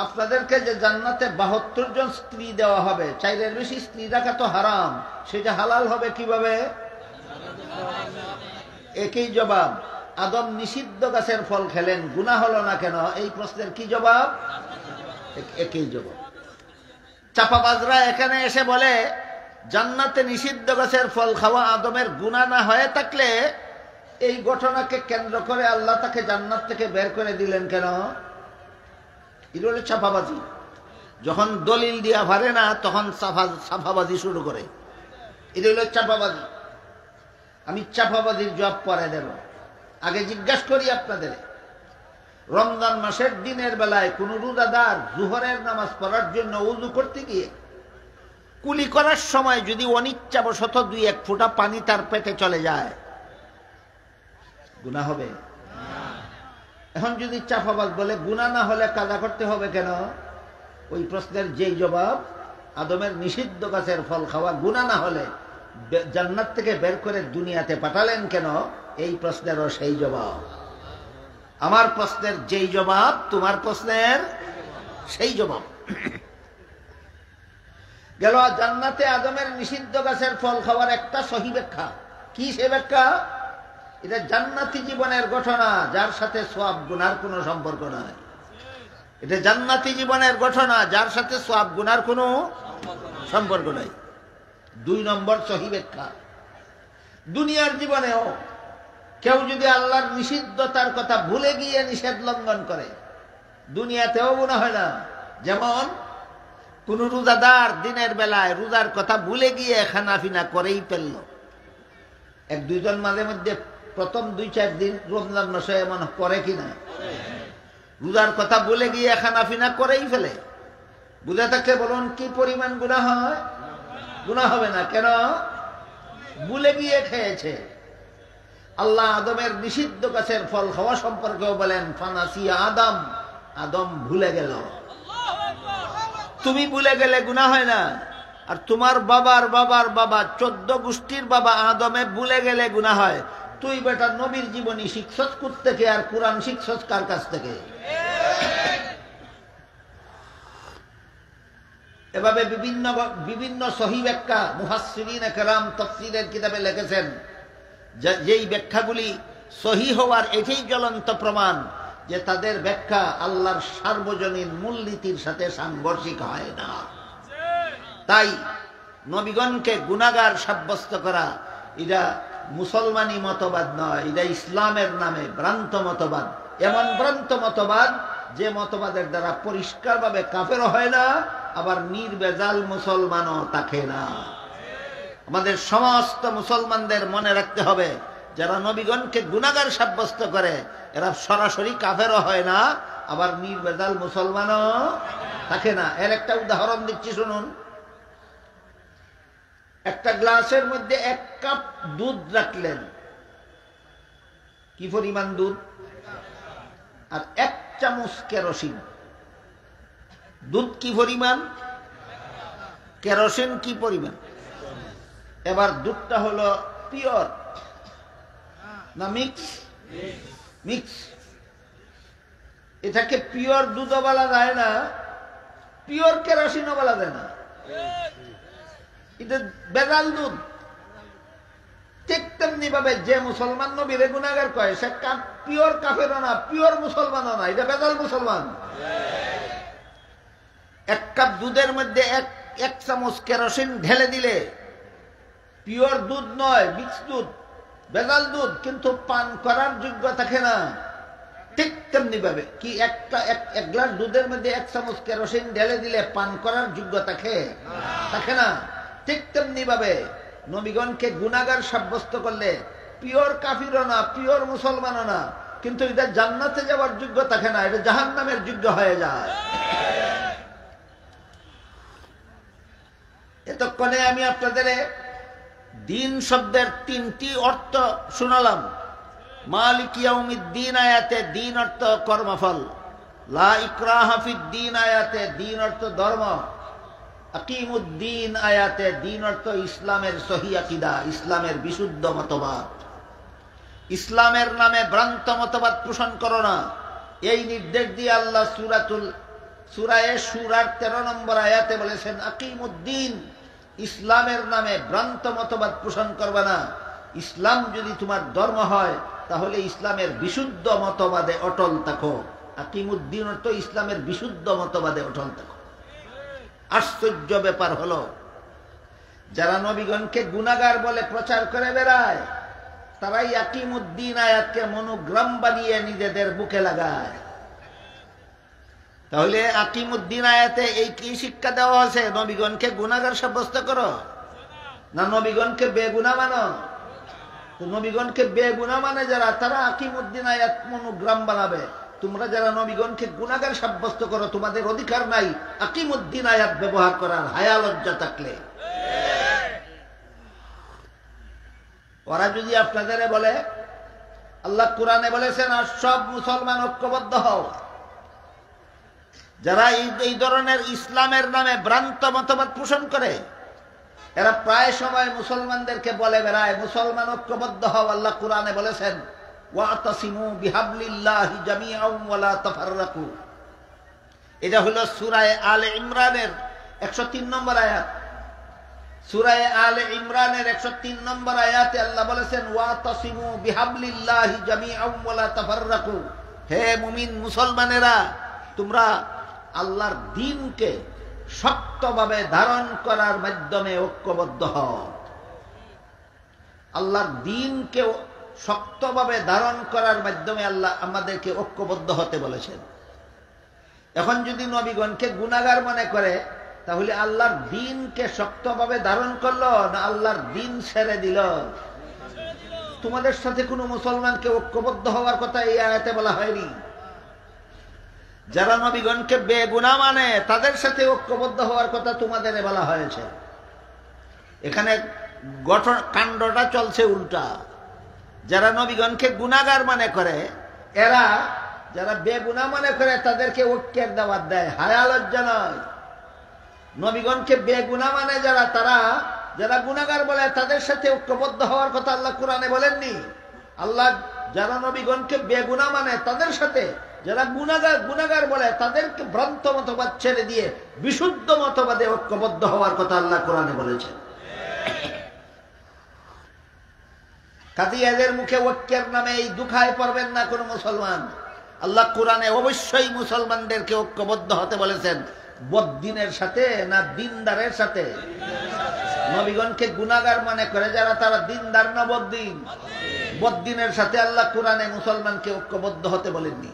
আপনাদেরকে যে জান্নাতে 72 জন স্ত্রী দেওয়া হবে, 4-এর বেশি স্ত্রী রাখা তো হারাম, সেটা হালাল হবে কিভাবে? একই জবাব। আদম নিষিদ্ধ গাছের ফল খেলেন, গুনাহ হলো না কেন, এই প্রশ্নের কি জবাব? একই জবাব। চাপাবাজরা এখানে এসে বলে, জান্নাতে নিষিদ্ধ গাছের ফল খাওয়া আদমের গুনাহ না হয়ে থাকলে এই ঘটনাকে কেন্দ্র করে আল্লাহ তাকে জান্নাত থেকে বের করে দিলেন কেন? এটা হলো চাপাবাজি। যখন দলিল দিয়া পারে না, তখন চাপাবাজি শুরু করে। এটা হলো চাপাবাজি। আমি চাপাবাজির জবাব পরে দেব। আগে জিজ্ঞাসা করি আপনাদের, রমজান মাসের দিনের বেলায় কোন রোজাদার জোহরের নামাজ পড়ার জন্য ওযু করতে গিয়ে কুলি করার সময় যদি অনিচ্ছাবশত 2-1 ফোঁটা পানি তার পেটে চলে যায়, গুনাহ হবে? এখন যদি চাপাবাজ বলে গুনাহ না হলে কাজা করতে হবে কেন, ওই প্রশ্নের যেই জবাব, আদমের নিষিদ্ধ গাছের ফল খাওয়া গুনাহ না হলে জান্নাত থেকে বের করে দুনিয়াতে পাঠালেন কেন, এই প্রশ্নেরও সেই জবাব। আমার প্রশ্নের যেই জবাব, তোমার প্রশ্নের সেই জবাব। গেল জান্নাতে আদমের নিষিদ্ধ গাছের ফল খাওয়ার একটা সহি ব্যাখ্যা। কি সে ব্যাখ্যা? এটা জান্নাতি জীবনের ঘটনা, যার সাথে সওয়াব গুনার কোনো সম্পর্ক নাই। এটা জান্নাতি জীবনের ঘটনা, যার সাথে সওয়াব গুনার কোনো সম্পর্ক নাই। 2 নম্বর সহি ব্যাখ্যা, দুনিয়ার জীবনেও কেউ যদি আল্লাহর নিষিদ্ধতার কথা ভুলে গিয়ে নিষেধ লঙ্ঘন করে, দুনিয়াতেও গুনাহ হয় না। যেমন কোন রোজাদার দিনের বেলায় রোজার কথা ভুলে গিয়ে খানাফিনা করেই ফেলল। 1-2 জন মাঝে মধ্যে প্রথম 2-4 দিন রমজান মাসে এমন করে কিনা, রোজার কথা ভুলে গিয়ে খানাফিনা করেই ফেলে। বুঝে থাকলে বলুন, কি পরিমাণ গুনাহ হয়? গুনাহ হবে না কেন? ভুলে গিয়ে খেয়েছে। আল্লাহ আদমের নিষিদ্ধ গাছের ফল খাওয়া সম্পর্কেও বলেন, ফানাসিয়া আদম, আদম ভুলে গেল। তুমি ভুলে গেলে গুনাহ হয় না, আর তোমার বাবার বাবার বাবা 14 গোষ্ঠীর বাবা আদমে ভুলে গেলে গুনাহ হয়। তুই বেটা নবীর জীবনী শিখছস কোথা থেকে, আর কোরআন শিখছস কার কাছ থেকে? এভাবে বিভিন্ন সহি ব্যাখ্যা মুফাসসিরিন কেরাম তাফসীরের কিতাবে লিখেছেন, যেই ব্যাখ্যাগুলি সহি হওয়ার এটাই জ্বলন্ত প্রমাণ যে তাদের ব্যাখ্যা আল্লাহর সার্বজনীন মূলনীতির সাথে সাংঘর্ষিক হয় না। তাই নবীগণকে গুনাহগার সাব্যস্ত করা এটা মুসলমানি মতবাদ নয়, এটা ইসলামের নামে ভ্রান্ত মতবাদ। এমন ভ্রান্ত মতবাদ যে মতবাদের দ্বারা পরিষ্কারভাবে কাফেরও হয় না, আবার নির্বেজাল মুসলমানও থাকে না। আমাদের সমস্ত মুসলমানদের মনে রাখতে হবে, যারা নবীগণকে গুনাহগার সাব্যস্ত করে এরা সরাসরি কাফেরও হয় না, আবার নির্বেজাল মুসলমানও থাকে না। এর একটা উদাহরণ দিচ্ছি, শুনুন। একটা গ্লাসের মধ্যে 1 কাপ দুধ রাখলেন, কি পরিমাণ দুধ? আর 1 চামচ কেরোসিন। দুধ কি পরিমাণ, কেরোসিন কি পরিমাণ? এবার দুধটা হলো পিওর না মিক্স? মিক্স। এটাকে পিওর দুধও বলা যায় না, পিওর কেরোসিনও বলা যায় না, এটা ভেজাল দুধ। ঠিক তেমনি ভাবে যে মুসলমান নবীরে গুনাহগার কয় সে পিওর কাফেরও না, পিওর মুসলমানও না, এটা ভেজাল মুসলমান। এক কাপ দুধের মধ্যে এক চামচ কেরোসিন ঢেলে দিলে পিওর দুধ নয়, মিক্স দুধ, ভেজাল দুধ, কিন্তু পান করার যোগ্য থাকে না। ঠিক তেমনি ভাবে কি এক গ্লাস দুধের মধ্যে এক চামচ কেরোসিন ঢেলে দিলে পান করার যোগ্য থাকে না। ঠিক তেমনি ভাবে নবীগণকে গুনাহগার সাব্যস্ত করলে পিওর কাফিরও না, পিওর মুসলমানও না, কিন্তু এটা জান্নাতে যাওয়ার যোগ্য থাকে না, এটা জাহান্নামের যোগ্য হয়ে যায়। এতক্ষণে আমি আপনাদের দিন শব্দের 3টি অর্থ শুনালাম। মালিক ইয়াউমিদ্দিন আয়াতে দিন অর্থ কর্মফল, লা ইকরাহা ফিদ্দিন আয়াতে দিন অর্থ ধর্ম, আকিমুদ্দিন আয়াতে দিন অর্থ ইসলামের সহিহ আকীদা, ইসলামের বিশুদ্ধ মতবাদ। ইসলামের নামে ভ্রান্ত মতবাদ পোষণ করো না, এই নির্দেশ দিয়ে আল্লাহ সূরায়ে সূরার 13 নম্বর আয়াতে বলেছেন আকিমুদ্দিন, ইসলামের নামে ভ্রান্ত মতবাদ পোষণ করবে না। ইসলাম যদি তোমার ধর্ম হয় তাহলে ইসলামের বিশুদ্ধ মতবাদে অটল থাকো। আকিমুদ্দিন অর্থ ইসলামের বিশুদ্ধ মতবাদে অটল থাকো। আশ্চর্য ব্যাপার হলো, যারা নবীগণকে গুনাহগার বলে প্রচার করে বেড়ায়, তারাই আকিমুদ্দিন আয়াতকে মনোগ্রাম বানিয়ে নিজেদের বুকে লাগায়। তাহলে আকিমুদ্দিন আয়াতে এই কি শিক্ষা দেওয়া হয়েছে? নবীগণকে গুনাহগার সাব্যস্ত করো না নবীগণকে বেগুনাহ মানো? তো নবীগণকে বেগুনাহ মানে যারা, তারা আকিমুদ্দিন আয়াত মনোগ্রাম বানাবে। তোমরা যারা নবীগণকে গুনাহগার সাব্যস্ত করো, তোমাদের অধিকার নাই আকিমুদ্দিন আয়াত ব্যবহার করার, হায়া লজ্জা থাকলে। ওরা যদি আপনাদের বলে, আল্লাহ কোরআনে বলেছেন আর সব মুসলমান ঐক্যবদ্ধ হও, যারা এই ধরনের ইসলামের নামে ভ্রান্ত মতবাদ পোষণ করে, এরা প্রায় সময় মুসলমানদেরকে বলে বেড়ায় মুসলমান ঐক্যবদ্ধ হও। আল্লাহ কোরআনে বলেছেন ওয়াতাসিমু বিহাবলিল্লাহি জামিআন ওয়া লা তাফাররাকু। এটা হলো সূরা আলে ইমরানের 103 নম্বর আয়াত। সূরা আলে ইমরানের 103 নম্বর আয়াতে আল্লাহ বলেছেন ওয়াতাসিমু বিহাবলিল্লাহি জামিআন ওয়া লা তাফাররাকু। হে মুমিন মুসলমানেরা, তোমরা আল্লাহর দ্বীনকে শক্তভাবে ধারণ করার মাধ্যমে ঐক্যবদ্ধ হও। আল্লাহর দ্বীনকে শক্তভাবে ধারণ করার মাধ্যমে আল্লাহ আমাদেরকে ঐক্যবদ্ধ হতে বলেছেন। এখন যদি নবীগণকে গুনাহগার মনে করে, তাহলে আল্লাহর দ্বীনকে শক্তভাবে ধারণ করলো না আল্লাহর দ্বীন ছেড়ে দিল? তোমাদের সাথে কোনো মুসলমানকে ঐক্যবদ্ধ হওয়ার কথা এই আয়াতে বলা হয়নি। যারা নবীগণকে বেগুনাহ মানে তাদের সাথে ঐক্যবদ্ধ হওয়ার কথা তোমাদের বলা হয়েছে। এখানে কাণ্ডটা চলছে উল্টা। যারা নবীগণকে গুনাহগার মনে করে, এরা যারা বেগুনাহ মনে করে তাদেরকে ঐক্যের দাওয়াত দেয়, হায়া লজ্জা নয়। নবীগণকে বেগুনাহ মানে যারা, তারা যারা গুনাহগার বলে তাদের সাথে ঐক্যবদ্ধ হওয়ার কথা আল্লাহ কোরআনে বলেননি। আল্লাহ যারা নবীগণকে বেগুনাহ মানে তাদের সাথে, যারা গুনাহগার বলে তাদেরকে ভ্রান্ত মতবাদ ছেড়ে দিয়ে বিশুদ্ধ মতবাদে ঐক্যবদ্ধ হওয়ার কথা আল্লাহ কোরআনে বলেছেন। কাজী এদের মুখে ঐক্যের নামে এই দুখায় পড়বেন না কোন মুসলমান। আল্লাহ কোরআনে অবশ্যই মুসলমানদেরকে ঐক্যবদ্ধ হতে বলেছেন। বদ্দিনের সাথে না দিনদারের সাথে? নবীগণকে গুনাহগার মনে করে যারা, তারা দিনদার না বদ্দিন? বদ্দিনের সাথে আল্লাহ কোরআনে মুসলমানকে ঐক্যবদ্ধ হতে বলেননি।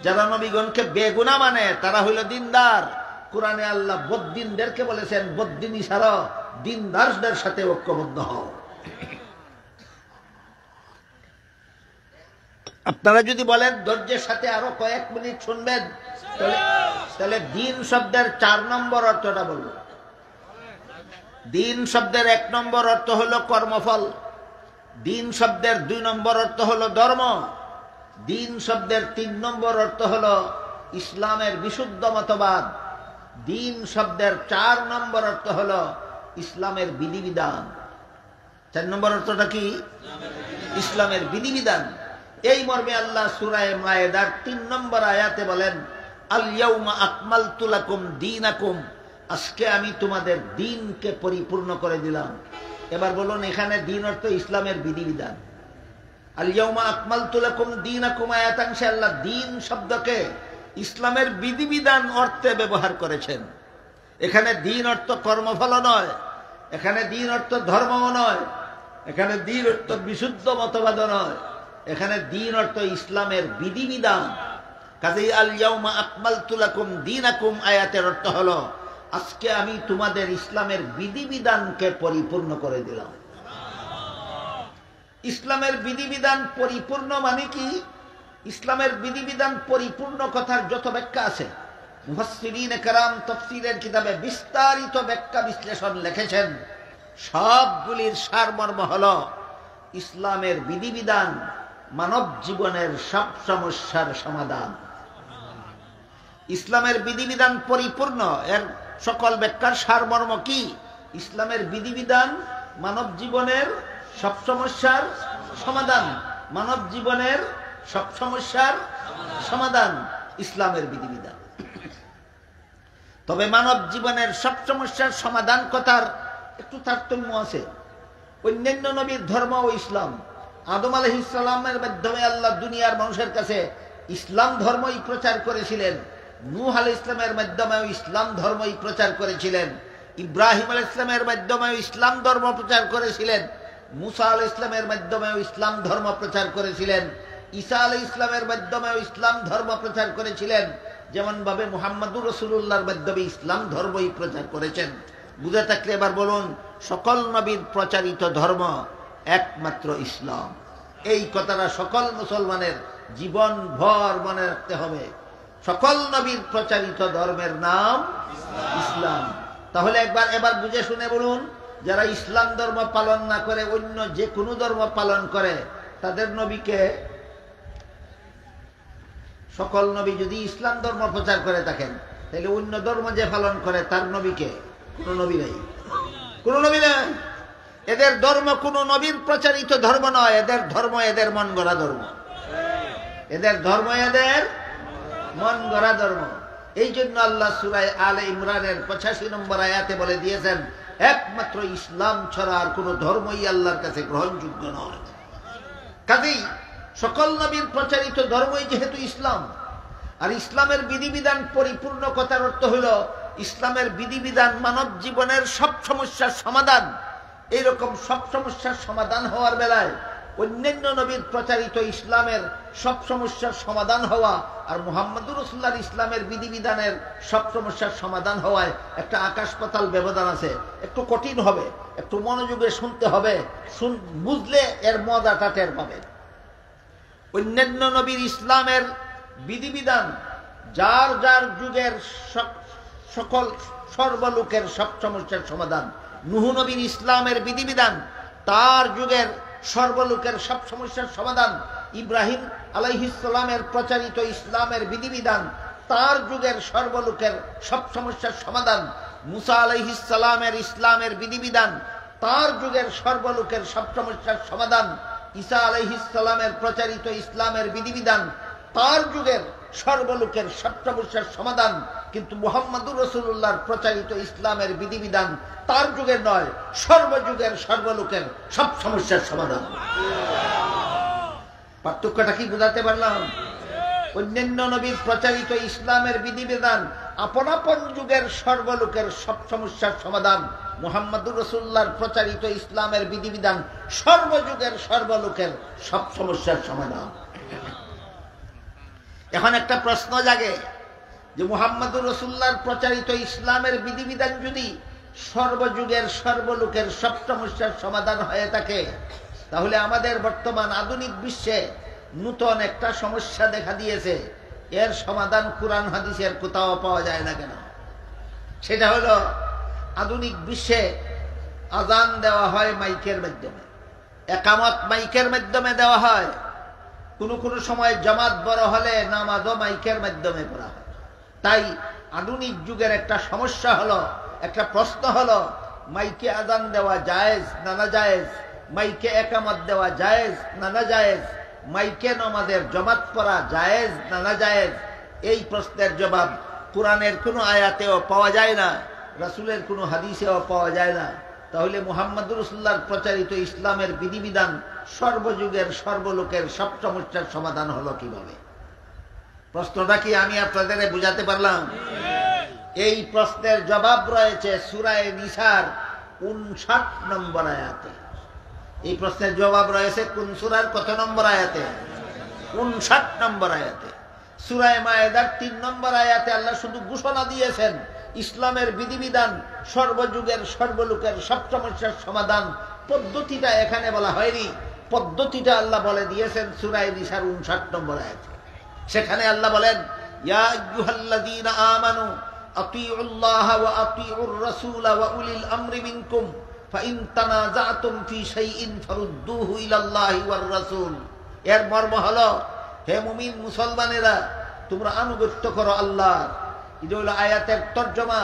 যারা নবীগণকে বেগুনাহ মানে তারা হইল দিনদার। কোরআনে আল্লাহ বদ্দিনদেরকে বলেছেন বদ্দিনী ছাড়া দিনদারদের সাথে ঐক্যবদ্ধ হও। আপনারা যদি বলেন ধৈর্যের সাথে আরো কয়েক মিনিট শুনবেন, তাহলে দিন শব্দের 4 নম্বর অর্থটা বলব। দিন শব্দের 1 নম্বর অর্থ হলো কর্মফল। দিন শব্দের 2 নম্বর অর্থ হলো ধর্ম। দিন শব্দের 3 নম্বর অর্থ হলো ইসলামের বিশুদ্ধ মতবাদ। দিন শব্দের 4 নম্বর অর্থ হলো ইসলামের বিধিবিধান। 4 নম্বর অর্থটা কি? ইসলামের বিধিবিধান। এই মর্মে আল্লাহ সূরা মায়েদার ৩ নম্বর আয়াতে বলেন, আল ইয়াউমা আকমালতু লাকুম দীনাকুম, আজকে আমি তোমাদের দ্বীনকে পরিপূর্ণ করে দিলাম। এবার বলুন, এখানে দ্বীন অর্থ ইসলামের বিধিবিধান। আল ইয়াউমা আকমালতু লাকুম দীনাকুম আয়াতাংশে আল্লাহ দ্বীন শব্দকে ইসলামের বিধিবিধান অর্থে ব্যবহার করেছেন। এখানে দ্বীন অর্থ কর্মফল নয়, এখানে দ্বীন অর্থ ধর্মও নয়, এখানে দ্বীন অর্থ বিশুদ্ধ মতবাদ নয়, এখানে দ্বীন অর্থ ইসলামের বিধিবিধান। কাজেই আল ইয়াউমা আকমালতু লাকুম দীনাকুম আয়াতের অর্থ হলো, আজকে আমি তোমাদের ইসলামের বিধিবিধানকে পরিপূর্ণ করে দিলাম। ইসলামের বিধিবিধান পরিপূর্ণ মানে কি? ইসলামের বিধিবিধান পরিপূর্ণ কথার যত ব্যাখ্যা আছে, মুফাসসিরিনে কেরাম তাফসীরের কিতাবে বিস্তারিত ব্যাখ্যা বিশ্লেষণ লিখেছেন। সবগুলির সারমর্ম হলো, ইসলামের বিধিবিধান মানব জীবনের সব সমস্যার সমাধান। ইসলামের বিধিবিধান পরিপূর্ণ, এর সকল ব্যাখ্যার সারমর্ম কি? ইসলামের বিধিবিধান মানব জীবনের সব সমস্যার সমাধান। মানব জীবনের সব সমস্যার সমাধান ইসলামের বিধিবিধান। তবে মানব জীবনের সব সমস্যার সমাধান কথার একটু তারতম্য আছে। অন্যান্য নবীর ধর্ম ও ইসলাম, আদম আলাইহিস সালামের মাধ্যমে আল্লাহ দুনিয়ার মানুষের কাছে ইসলাম ধর্মই প্রচার করেছিলেন। নূহ আলাইহিস সালামের মাধ্যমেও ইসলাম ধর্মই প্রচার করেছিলেন। ইব্রাহিম আলাইহিস সালামের মাধ্যমেও ইসলাম ধর্ম প্রচার করেছিলেন। মুসা আলাইহিস সালামের মাধ্যমেও ইসলাম ধর্ম প্রচার করেছিলেন। ঈসা আলাইহিস সালামের মাধ্যমেও ইসলাম ধর্ম প্রচার করেছিলেন। যেমন ভাবে মুহাম্মদুর রাসূলুল্লাহর মাধ্যমে ইসলাম ধর্মই প্রচার করেছেন। বুঝে থাকলে এবার বলুন, সকল নবীর প্রচারিত ধর্ম একমাত্র ইসলাম। এই কথাটা সকল মুসলমানের জীবন ভর মনে রাখতে হবে। সকল নবীর প্রচারিত ধর্মের নাম ইসলাম। তাহলে এবার বুঝে শুনে বলুন, যারা ইসলাম ধর্ম পালন না করে অন্য যে কোনো ধর্ম পালন করে, তাদের নবীকে, সকল নবী যদি ইসলাম ধর্ম প্রচার করে থাকেন, তাহলে অন্য ধর্ম যে পালন করে তার নবীকে, কোন নবী নাই, কোন নবী নাই। এদের ধর্ম কোন নবীর প্রচারিত ধর্ম নয়। এদের ধর্ম এদের মন গড়া ধর্ম। এদের ধর্ম এদের মন গড়া ধর্ম। এই জন্য আল্লাহ সূরা আলে ইমরানের 85 নম্বর আয়াতে বলে দিয়েছেন, একমাত্র ইসলাম ছাড়া আর কোন ধর্মই আল্লাহর কাছে গ্রহণযোগ্য নয়। কাজেই সকল নবীর প্রচারিত ধর্মই যেহেতু ইসলাম, আর ইসলামের বিধিবিধান পরিপূর্ণ কথার অর্থ হল, ইসলামের বিধিবিধান মানব জীবনের সব সমস্যার সমাধান। এইরকম সব সমস্যার সমাধান হওয়ার বেলায় অন্যান্য নবীর প্রচারিত ইসলামের সব সমস্যার সমাধান হওয়া আর মুহাম্মদুর রাসূলুল্লাহর ইসলামের বিধিবিধানের সব সমস্যার সমাধান হওয়ায় একটা আকাশ পাতাল ব্যবধান আছে। একটু কঠিন হবে, একটু মনোযোগে শুনতে হবে, বুঝলে এর মজাটা টের পাবেন। অন্যান্য নবীর ইসলামের বিধিবিধান যার যার যুগের সকল সর্বলোকের সব সমস্যার সমাধান। নূহ নবীর ইসলামের বিধিবিধান তার যুগের সর্বলোকের সব সমস্যার সমাধান। ইব্রাহিম আলাইহিস সালামের প্রচারিত ইসলামের বিধিবিধান তার যুগের সর্বলোকের সব সমস্যার সমাধান। মুসা আলাইহিস সালামের ইসলামের বিধিবিধান তার যুগের সর্বলোকের সব সমস্যার সমাধান। ঈসা আলাইহিস সালামের প্রচারিত ইসলামের বিধিবিধান তার যুগের সর্বলোকের সব সমস্যার সমাধান। কিন্তু মুহাম্মদুর রাসূলুল্লাহর প্রচারিত ইসলামের বিধিবিধান তার যুগের নয়, সর্বযুগের সর্বলোকের সব সমস্যার সমাধান। পার্থক্যটা কি বুঝাতে পারলাম? অন্যান্য নবীর প্রচারিত ইসলামের বিধিবিধান আপন আপন যুগের সর্বলোকের সব সমস্যার সমাধান। মুহাম্মদুর রাসূলুল্লাহর প্রচারিত ইসলামের বিধিবিধান সর্বযুগের সর্বলোকের সব সমস্যার সমাধান। এখন একটা প্রশ্ন জাগে যে মুহাম্মদুর রাসূলুল্লাহর প্রচারিত ইসলামের বিধিবিধান যদি সর্বযুগের সর্বলোকের সব সমস্যার সমাধান হয়ে থাকে, তাহলে আমাদের বর্তমান আধুনিক বিশ্বে নূতন একটা সমস্যা দেখা দিয়েছে। এর সমাধান কুরআন হাদিসের কোথাও পাওয়া যায় না কেন? সেটা হলো, আধুনিক বিশ্বে আযান দেওয়া হয় মাইকের মাধ্যমে, একামত মাইকের মাধ্যমে দেওয়া হয়। কোন সময় জামাত বড় হলে নামাজও মাইকের মাধ্যমে পড়া হয়। তাই আধুনিক যুগের একটা সমস্যা হলো, একটা প্রশ্ন হলো, মাইকে আযান দেওয়া জায়েজ না না জায়েজ? মাইকে একামত দেওয়া জায়েজ না না জায়েজ? মাইকে নামাজের জমাত পড়া জায়েজ না না জায়েজ, এই প্রশ্নের জবাব কোরআনের কোনো আয়াতেও পাওয়া যায় না, রাসূলের কোনো হাদিসেও পাওয়া যায় না। তাহলে মুহাম্মদুর রাসূলুল্লাহর প্রচারিত ইসলামের বিধিবিধান সর্বযুগের সর্বলোকের সব সমস্যার সমাধান হলো কিভাবে? প্রশ্নটা কি আমি আপনাদের বুঝাতে পারলাম? এই প্রশ্নের জবাব রয়েছে সূরা নিসার 59 নম্বর আয়াতে। এই প্রশ্নের জবাব রয়েছে কোন সূরার কত নম্বর আয়াতে? 59 নম্বর আয়াতে। সূরা মায়েদার 3 নম্বর আয়াতে আল্লাহ শুধু ঘোষণা দিয়েছেন ইসলামের বিধিবিধান সর্বযুগের সর্বলোকের সব সমস্যার সমাধান। পদ্ধতিটা এখানে বলা হয়নি, পদ্ধতিটা আল্লাহ বলে দিয়েছেন সূরা নিসার 59 নম্বর আয়াতে। সেখানে আল্লাহ বলেন, ইয়া আইয়ুহাল্লাযীনা আমানু আতিউল্লাহ ওয়া আতিউর রাসূল ওয়া উলিল আমরি মিনকুম ফাইন তানাযাতুম ফি শাইইন ফারুদ্দুহু ইলাল্লাহি ওয়ার রাসূল। এর মর্ম হলো, হে মুমিন মুসলমানেরা, তোমরা আনুগত্য করো আল্লাহ। এটা হলো আয়াতের তর্জমা।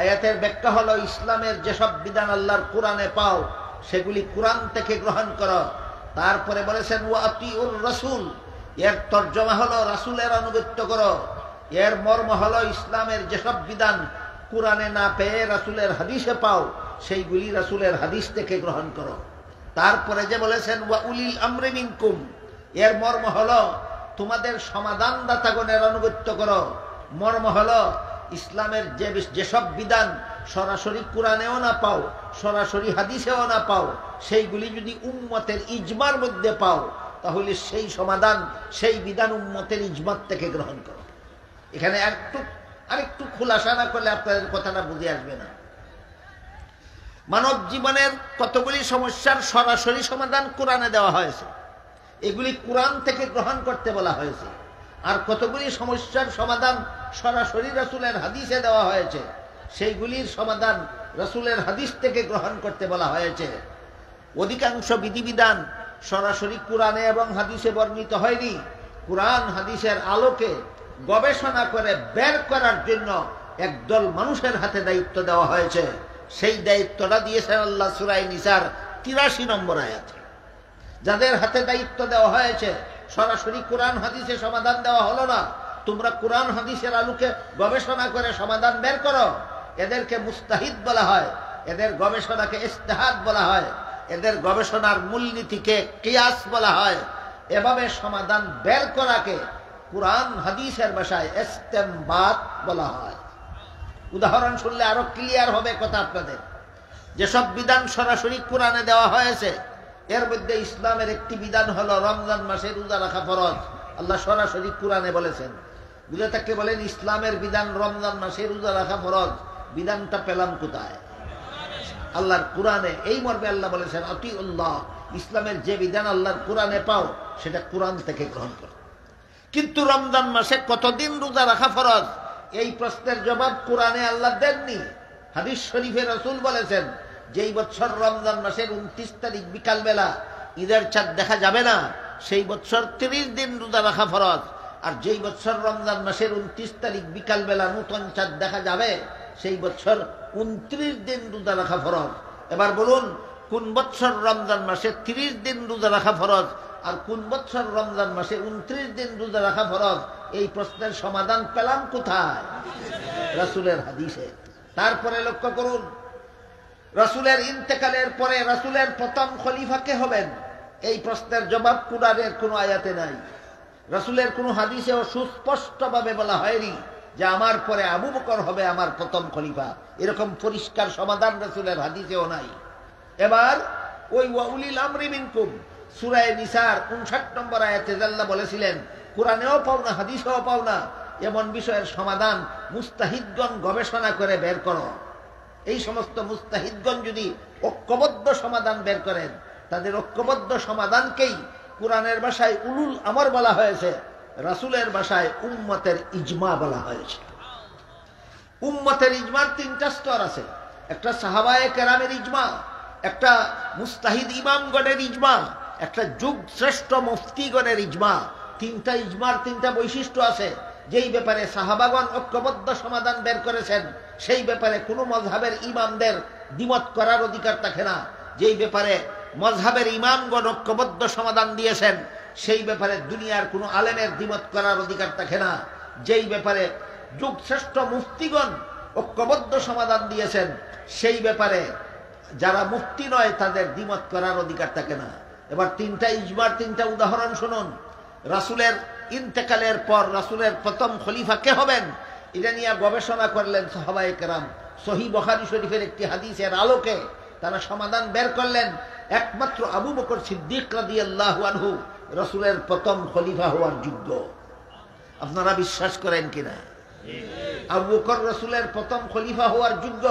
আয়াতের ব্যাখ্যা হলো ইসলামের যেসব বিধান আল্লাহর কোরআনে পাও সেগুলি কোরআন থেকে গ্রহণ করো। তারপরে বলেছেন ওয়া আতিউর রাসূল, এর তর্জমা হলো রাসূলের আনুগত্য করো। এর মর্ম হলো ইসলামের যেসব বিধান কোরআনে না পেয়ে রাসূলের হাদিসে পাও সেইগুলি রাসূলের হাদিস থেকে গ্রহণ করো। তারপরে যে বলেছেন ওয়া উলিল আমরি মিনকুম, এর মর্ম হলো তোমাদের সমাধানদাতাগণের আনুগত্য করো। মর্ম হলো ইসলামের যেসব বিধান সরাসরি কোরআনেও না পাও, সরাসরি হাদিসেও না পাও, সেইগুলি যদি উম্মতের ইজমার মধ্যে পাও তাহলে সেই সমাধান সেই বিধান উম্মতের ইজমাত থেকে গ্রহণ করো। এখানে আরেকটু খুলাসা না করলে আপনাদের কথাটা বুঝে আসবে না। মানব জীবনের কতগুলি সমস্যার সরাসরি সমাধান কোরআনে দেওয়া হয়েছে, এগুলি কোরআন থেকে গ্রহণ করতে বলা হয়েছে। আর কতগুলি সমস্যার সমাধান সরাসরি রাসূলের হাদিসে দেওয়া হয়েছে, সেইগুলির সমাধান রাসূলের হাদিস থেকে গ্রহণ করতে বলা হয়েছে। অধিকাংশ বিধিবিধান সরাসরি কোরআনে এবং হাদিসে বর্ণিত হয়নি, কোরআন হাদিসের আলোকে গবেষণা করে বের করার জন্য একদল মানুষের হাতে দায়িত্ব দেওয়া হয়েছে। সেই দায়িত্বটা দিয়েছেন আল্লাহ সূরা নিসার 83 নম্বর আয়াতে। যাদের হাতে দায়িত্ব দেওয়া হয়েছে, সরাসরি কোরআন হাদিসে সমাধান দেওয়া হলো না, তোমরা কোরআন হাদিসের আলোকে গবেষণা করে সমাধান বের করো, এদেরকে মুস্তাহিদ বলা হয়, এদের গবেষণাকে ইজতিহাদ বলা হয়, এদের গবেষণার মূলনীতিকে কিয়াস বলা হয়। এভাবে সমাধান বের করাকে কোরআন হাদিসের ভাষায় ইস্তেমবাত বলা হয়। উদাহরণ শুনলে আরো ক্লিয়ার হবে কথা আপনাদের। যেসব বিধান সরাসরি কোরআনে দেওয়া হয়েছে এর মধ্যে ইসলামের একটি বিধান হলো রমজান মাসে রোজা রাখা ফরজ। আল্লাহ সরাসরি কোরআনে বলেছেন। বুঝে থাকলে বলেন ইসলামের বিধান রমজান মাসে রোজা রাখা ফরজ, বিধানটা পেলাম কোথায়? আল্লাহর কোরআনে। এই মর্মে আল্লাহ বলেছেন আতিউল্লাহ, ইসলামের যে বিধান আল্লাহর কোরআনে পাও সেটা কোরআন থেকে গ্রহণ করো। কিন্তু রমজান মাসে কতদিন রোজা রাখা ফরজ, এই প্রশ্নের জবাব কোরআনে আল্লাহ দেননি। হাদিস শরীফে রাসূল বলেছেন যেই বছর রমজান মাসের 29 তারিখ বিকালবেলা ঈদের চাঁদ দেখা যাবে না সেই বছর 30 দিন রোজা রাখা ফরজ। আর যেই বছর রমজান মাসের 29 তারিখ বিকালবেলা নতুন চাঁদ দেখা যাবে সেই বছর 29 দিন রোজা রাখা ফরজ। এবার বলুন কোন বছর রমজান মাসে 30 দিন রোজা রাখা ফরজ আর কোন বছর রমজান মাসে 29 দিন রোজা রাখা ফরজ? এই প্রশ্নের সমাধান পেলাম কোথায়? রাসূলের হাদিসে। তারপরে লক্ষ্য করুন, রাসূলের ইন্তেকালের পরে রাসূলের প্রথম খলিফা কে হবেন? এই প্রশ্নের জবাব কোরআনের কোনো আয়াতে নাই, রাসূলের কোনো হাদিসেও সুস্পষ্টভাবে বলা হয়নি যে আমার পরে আবু বকর হবে আমার প্রথম খলিফা। এরকম পরিষ্কার সমাধান রাসূলের হাদিসেও নাই। এবার ওই ওয়া উলিল আমরি মিনকুম সূরা নিসার 59 নম্বর আয়াতে আল্লাহ বলেছিলেন কোরআনেও পাও না হাদিসেও পাও না এমন বিষয়ের সমাধান মুস্তাহিদগণ গবেষণা করে বের করো। এই সমস্ত মুস্তাহিদগণ যদি ঐক্যবদ্ধ সমাধান বের করেন, তাদের ঐক্যবদ্ধ সমাধানকেই কোরআনের ভাষায় উলুল আমর বলা হয়েছে, রাসূলের ভাষায় উম্মতের ইজমা বলা হয়েছে। উম্মতের ইজমার 3টা স্তর আছে। একটা সাহাবায়ে কেরামের ইজমা, একটা মুস্তাহিদ ইমামগণের ইজমা, একটা যুগ শ্রেষ্ঠ মুফতিগণের ইজমা। 3টা ইজমার 3টা বৈশিষ্ট্য আছে। যেই ব্যাপারে সাহাবাগণ ঐক্যবদ্ধ সমাধান বের করেছেন সেই ব্যাপারে কোনো মযহাবের ইমামদের দ্বিমত করার অধিকার থাকে না। যেই ব্যাপারে মযহাবের ইমামগণ ঐক্যবদ্ধ সমাধান দিয়েছেন সেই ব্যাপারে দুনিয়ার কোনো আলেমের দ্বিমত করার অধিকার থাকে না। যেই ব্যাপারে যুগ শ্রেষ্ঠ মুফতিগণ ঐক্যবদ্ধ সমাধান দিয়েছেন, সেই ব্যাপারে যারা মুফতি নয় তাদের দ্বিমত করার অধিকার থাকে না। এবার তিনটা ইজমার তিনটা উদাহরণ শুনুন। রাসূলের ইন্তেকালের পর রাসূলের প্রথম খলিফা কে হবেন, এটা নিয়ে গবেষণা করলেন সাহাবায়ে কেরাম। সহিহ বুখারী শরীফের একটি হাদিসের আলোকে তারা সমাধান বের করলেন। একমাত্র আবু বকর সিদ্দিক রাদিয়াল্লাহু আনহু রাসূলের প্রথম খলিফা হওয়ার যোগ্য। আপনারা বিশ্বাস করেন কিনা? আবু বকর রাসূলের প্রথম খলিফা হওয়ার যোগ্য।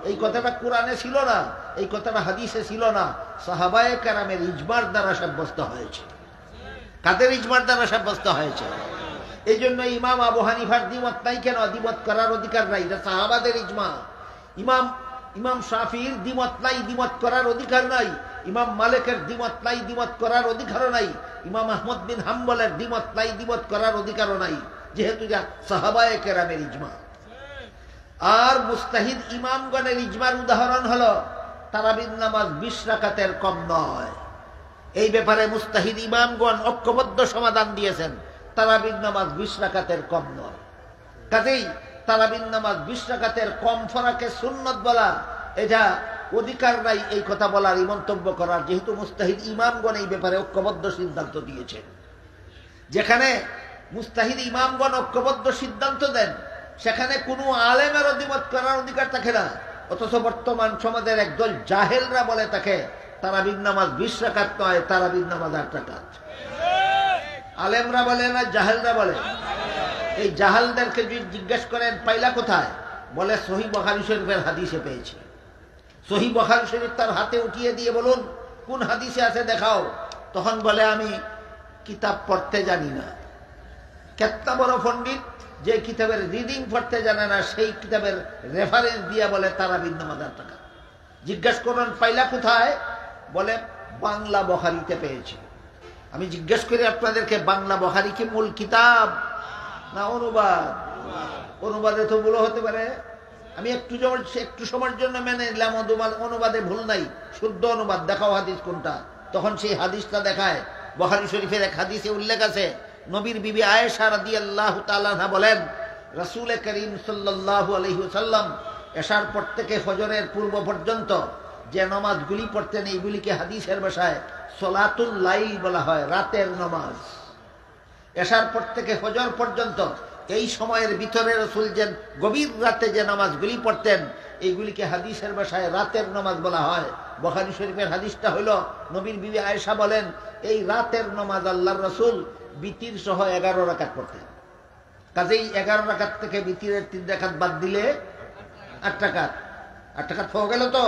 এই কথাটা কোরআনে ছিল না, এই কথাটা হাদিসে ছিল না, সাহাবায়ে কেরামের ইজমার দ্বারা সাব্যস্ত হয়েছে। কাদের ইজমার দ্বারা সাব্যস্ত হয়েছে? এই জন্য ইমাম আবু হানিফার দ্বিমত নাই কেন? দ্বিমত করার অধিকার নাই, এটা সাহাবাদের ইজমা। ইমাম শাফিঈর দ্বিমত নাই, দ্বিমত করার অধিকার নাই। ইমাম মালিকের দ্বিমত নাই, দ্বিমত করার অধিকারও নাই। ইমাম আহমদ বিন হাম্বলের দ্বিমত নাই, দ্বিমত করার অধিকারও নাই, যেহেতু যা সাহাবায়ে কেরামের ইজমা। আর মুস্তাহিদ ইমামগণের ইজমার উদাহরণ হলো তারাবির নামাজ 20 রাকাতের কম নয়। এই ব্যাপারে মুস্তাহিদ ইমামগণ ঐক্যবদ্ধ সমাধান দিয়েছেন, তারাবির নামাজ 20 রাকাতের কম নয়। কাজেই তারাবির নামাজ 20 রাকাতের কম ফরাকে সুন্নত বলা, এটা অধিকার নাই এই কথা বলার, এই মন্তব্য করার, যেহেতু মুস্তাহিদ ইমামগণ এই ব্যাপারে ঐক্যবদ্ধ সিদ্ধান্ত দিয়েছেন। যেখানে মুস্তাহিদ ইমামগণ ঐক্যবদ্ধ সিদ্ধান্ত দেন, সেখানে কোনো আলেমের দ্বিমত করার অধিকার থাকে না। অথচ বর্তমান সমাজের একদল জাহেলরা বলে থাকে তারাবির নামাজ 20 রাকাত নয়, তারাবির নামাজ 8 রাকাত। আলেমরা বলে না, জাহেলরা বলে। এই জাহালদেরকে যদি জিজ্ঞেস করেন পাইলা কোথায়, বলে সহিহ বুখারী শরীফের হাদিসে পেয়েছি। সহিহ বুখারী শরীফ তার হাতে উঠিয়ে দিয়ে বলুন কোন হাদিসে আছে দেখাও, তখন বলে আমি কিতাব পড়তে জানি না। কেতটা বড় পণ্ডিত, যে কিতাবের রিডিং পড়তে জানে না, সেই কিতাবের রেফারেন্স দিয়ে বলে তারাবির নামাজ 8 রাকাত। জিজ্ঞেস করুন পাইলা কোথায়, বলে বাংলা বুখারীতে পেয়েছি। আমি জিজ্ঞেস করি আপনাদেরকে, বাংলা বুখারী কি মূল কিতাব না অনুবাদ? অনুবাদে তো ভুল হতে পারে। আমি একটু সময়ের জন্য মেনে নিলাম অনুবাদে ভুল নাই, শুদ্ধ অনুবাদ, দেখাও হাদিস কোনটা। তখন সেই হাদিসটা দেখায়। বুখারী শরীফের এক হাদিসে উল্লেখ আছে, নবীর বিবি আয়েশা রাদিয়াল্লাহু তাআলা আনহা বলেন, রাসূল করিম সাল্লাল্লাহু আলাইহি ওয়াসাল্লাম এশার পর থেকে ফজরের পূর্ব পর্যন্ত যে নামাজগুলি পড়তেন, এইগুলিকে হাদিসের ভাষায় সলাতুল লাইল বলা হয়, রাতের নামাজ। এশার পর থেকে ফজর পর্যন্ত এই সময়ের ভিতরে রাসূল যে গভীর রাতে যে নামাজগুলি পড়তেন, এইগুলিকে হাদিসের ভাষায় রাতের নামাজ বলা হয়। বুখারী শরীফের হাদিসটা হইল, নবীর বিবি আয়েশা বলেন, এই রাতের নামাজ আল্লাহর রাসূল বিতির সহ 11 রাকাত পড়তেন। কাজেই 11 রাকাত থেকে বিতিরের 3 রাকাত বাদ দিলে 8 রাকাত। 8 রাকাত পাওয়া গেল তো।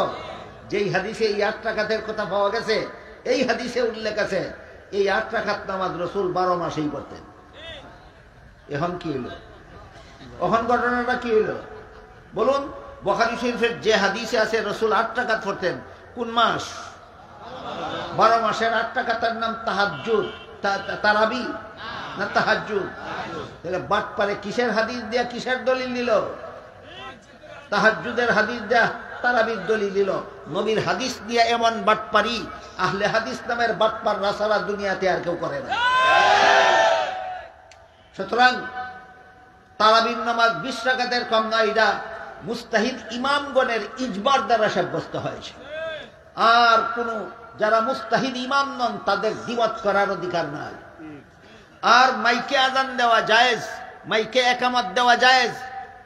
যেই হাদিসে এই 8 রাকাতের কথা পাওয়া গেছে, এই হাদিসে উল্লেখ আছে এই 8 রাকাত নামাজ রাসূল 12 মাসেই পড়তেন। এখন কি হলো? এখন ঘটনাটা কি হলো বলুন? বুখারী শরীফের যে হাদিসে আছে রাসূল 8 রাকাত পড়তেন, কোন মাস? 12 মাসের 8 রাকাতের নাম তাহাজ্জুদ, তারাবি না তাহাজ্জুদ? তাহলে বাট পারে কিসের হাদিস দিয়া কিসের দলিল দিল? তাহাজ্জুদের হাদিস দিয়া তারাবির দলিল দিল। নবীর হাদিস দিয়া এমন বাটপারি আহলে হাদিস নামের বাটপার রাসারা দুনিয়াতে আর কেউ করে না। সুতরাং তারাবির নামাজ 20 রাকাতের কম নয়, এটা মুস্তাহিদ ইমামগণের ইজমার দ্বারা সাব্যস্ত হয়েছে। আর কোন যারা মুস্তাহিদ ইমাম নন তাদের দ্বিমত করার অধিকার নাই। আর মাইকে আযান দেওয়া জায়েজ, মাইকে একামত দেওয়া জায়েজ,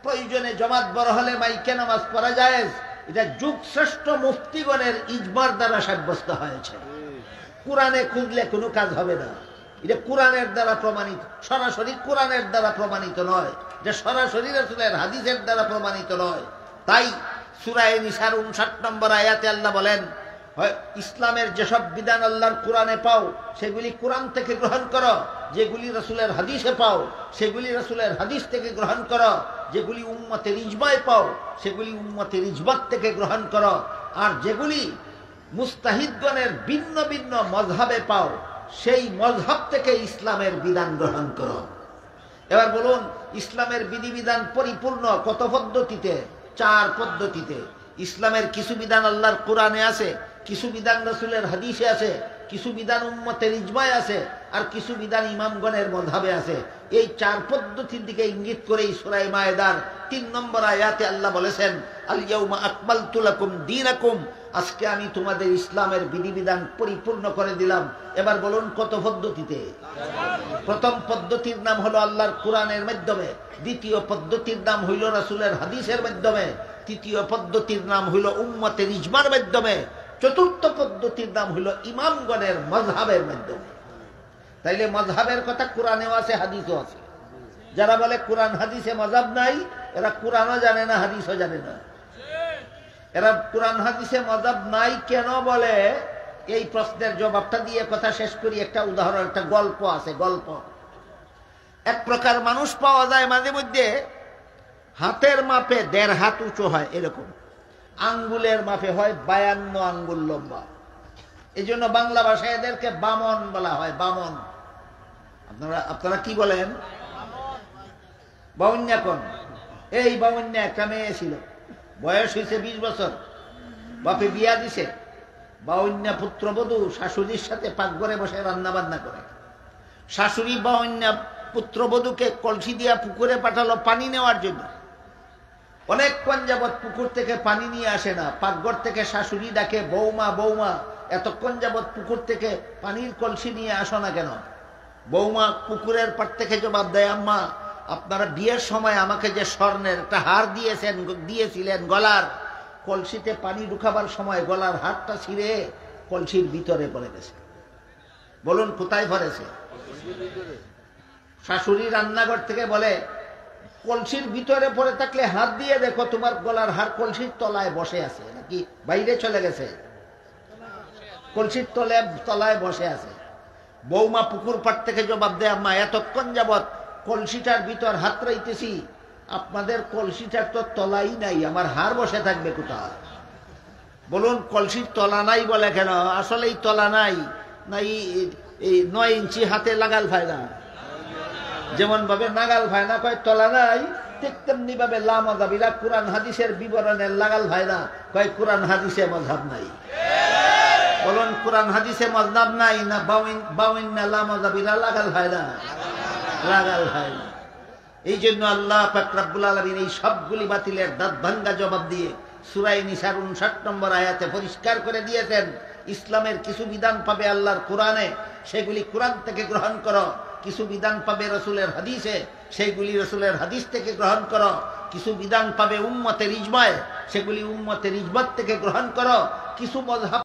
প্রয়োজনে জমাত বড় হলে মাইকে নামাজ পড়া জায়েজ। এটা যুগ শ্রেষ্ঠ মুফতিগণের ইজমার দ্বারা সাব্যস্ত হয়েছে। কোরআনে খুঁজলে কোনো কাজ হবে না। এটা কোরআনের দ্বারা প্রমাণিত, সরাসরি কোরআনের দ্বারা প্রমাণিত নয়, যে সরাসরি রাসূলের হাদিসের দ্বারা প্রমাণিত নয়। তাই সূরা নিসার 59 নম্বর আয়াতে আল্লাহ বলেন, ইসলামের যেসব বিধান আল্লাহর কোরআনে পাও সেগুলি কোরআন থেকে গ্রহণ করো, যেগুলি রাসূলের হাদিসে পাও সেগুলি রাসূলের হাদিস থেকে গ্রহণ করো, যেগুলি উম্মতের ইজমায় পাও সেগুলি উম্মতের ইজমাত থেকে গ্রহণ করো, আর যেগুলি মুস্তাহিদগণের ভিন্ন ভিন্ন মযহাবে পাও সেই মযহাব থেকে ইসলামের বিধান গ্রহণ করো। এবার বলুন, ইসলামের বিধিবিধান পরিপূর্ণ কত পদ্ধতিতে? 4 পদ্ধতিতে। ইসলামের কিছু বিধান আল্লাহর কোরআনে আছে, কিছু বিধান রাসূলের হাদিসে আছে, কিছু বিধান উম্মতের ইজমায় আছে, আর কিছু বিধান ইমামগণের মযহাবে আছে। এই চার পদ্ধতির দিকে ইঙ্গিত করে সূরা মায়েদার 3 নম্বর আয়াতে আল্লাহ বলেছেন, আল ইয়াউমা আকমালতু লাকুম দীনাকুম, আজকে আমি তোমাদের ইসলামের বিধিবিধান পরিপূর্ণ করে দিলাম। এবার বলুন কত পদ্ধতিতে? প্রথম পদ্ধতির নাম হলো আল্লাহর কোরআনের মাধ্যমে, দ্বিতীয় পদ্ধতির নাম হইল রাসূলের হাদিসের মাধ্যমে, তৃতীয় পদ্ধতির নাম হইল উম্মতের ইজমার মাধ্যমে, চতুর্থ পদ্ধতির নাম হইল ইমামগণের মযহাবের মাধ্যমে। তাইলে মযহাবের কথা কোরআনেও আছে, হাদিসও আছে। যারা বলে কোরআন হাদিসে মযহাব নাই, এরা কোরআনও জানে না, হাদিসও জানে না। এরা কোরআন হাদিসে মযহাব নাই কেন বলে, এই প্রশ্নের জবাবটা দিয়ে কথা শেষ করি। একটা উদাহরণ, একটা গল্প আছে। গল্প, এক প্রকার মানুষ পাওয়া যায় মাঝে মধ্যে হাতের মাপে 1.5 হাত উঁচু হয়, এরকম আঙ্গুলের মাপে হয় 52 আঙ্গুল লম্বা। এই জন্য বাংলা ভাষায় এদেরকে বামন বলা হয়। বামন, আপনারা কি বলেন? বাউন্যা কোন? এই বাউন্যা একটা মেয়ে ছিল, বয়স হয়েছে 20 বছর, বাপে বিয়া দিছে। বাউন্যা পুত্রবধূ শাশুড়ির সাথে পাকঘরে বসে রান্না বান্না করে। শাশুড়ি বাউন্যা পুত্রবধূকে কলসি দিয়া পুকুরে পাঠালো পানি নেওয়ার জন্য। অনেকক্ষণ যাবৎ পুকুর থেকে পানি নিয়ে আসে না। পাকঘর থেকে শাশুড়ি ডাকে, বৌমা বৌমা, এতক্ষণ যাবৎ পুকুর থেকে পানির কলসি নিয়ে আসো না কেন? বৌমা পুকুরের পার থেকে জবাব দেয়, আম্মা আপনারা বিয়ের সময় আমাকে যে স্বর্ণের একটা হার দিয়েছিলেন গলার, কলসিতে পানি ঢুকাবার সময় গলার হারটা ছিঁড়ে কলসির ভিতরে পড়ে গেছে। বলুন কোথায় পড়েছে? শাশুড়ি রান্নাঘর থেকে বলে, কলসির ভিতরে পড়ে থাকলে হাত দিয়ে দেখো, তোমার গলার হার কলসির তলায় বসে আছে নাকি বাইরে চলে গেছে? কলসির তলায় বসে আছে। বৌমা পুকুর পাড় থেকে জবাব দেয়, আম্মা এতক্ষণ যাবৎ কলসিটার ভিতর হাত রাইতেছি, আপনাদের কলসিটার তো তলাই নাই, আমার হার বসে থাকবে কোথায়? বলুন কলসির তলা নাই বলে কেন? আসলেই তলা নাই, নাই এই 9 ইঞ্চি হাতে লাগাল ভাই না, যেমন ভাবে নাগাল ভাই না কয় তলা নাই, ঠিক তেমনি ভাবে লামাযাবিরা কোরআন হাদিসের বিবরণের লাগাল ভাই না কয় কোরআন হাদিসে মযহাব নাই। বলুন কোরআন হাদিসে মযহাব নাই না বাউইন না লামাযাবিরা লাগাল ভাই না? লাগাল ভাই না। এই জন্য আল্লাহ পাক রব্বুল আলামিন এই সবগুলি বাতিলের দাঁত ভাঙ্গা জবাব দিয়ে সূরা নিসার 59 নম্বর আয়াতে পরিষ্কার করে দিয়েছেন, ইসলামের কিছু বিধান পাবে আল্লাহর কোরআনে, সেগুলি কোরআন থেকে গ্রহণ করো। কিছু বিধান পাবে রাসূলের হাদিসে, সেইগুলি রাসূলের হাদিস থেকে গ্রহণ করো। কিছু বিধান পাবে উম্মতের ইজমায়, সেগুলি উম্মতের ইজমাত থেকে গ্রহণ করো। কিছু মযহাব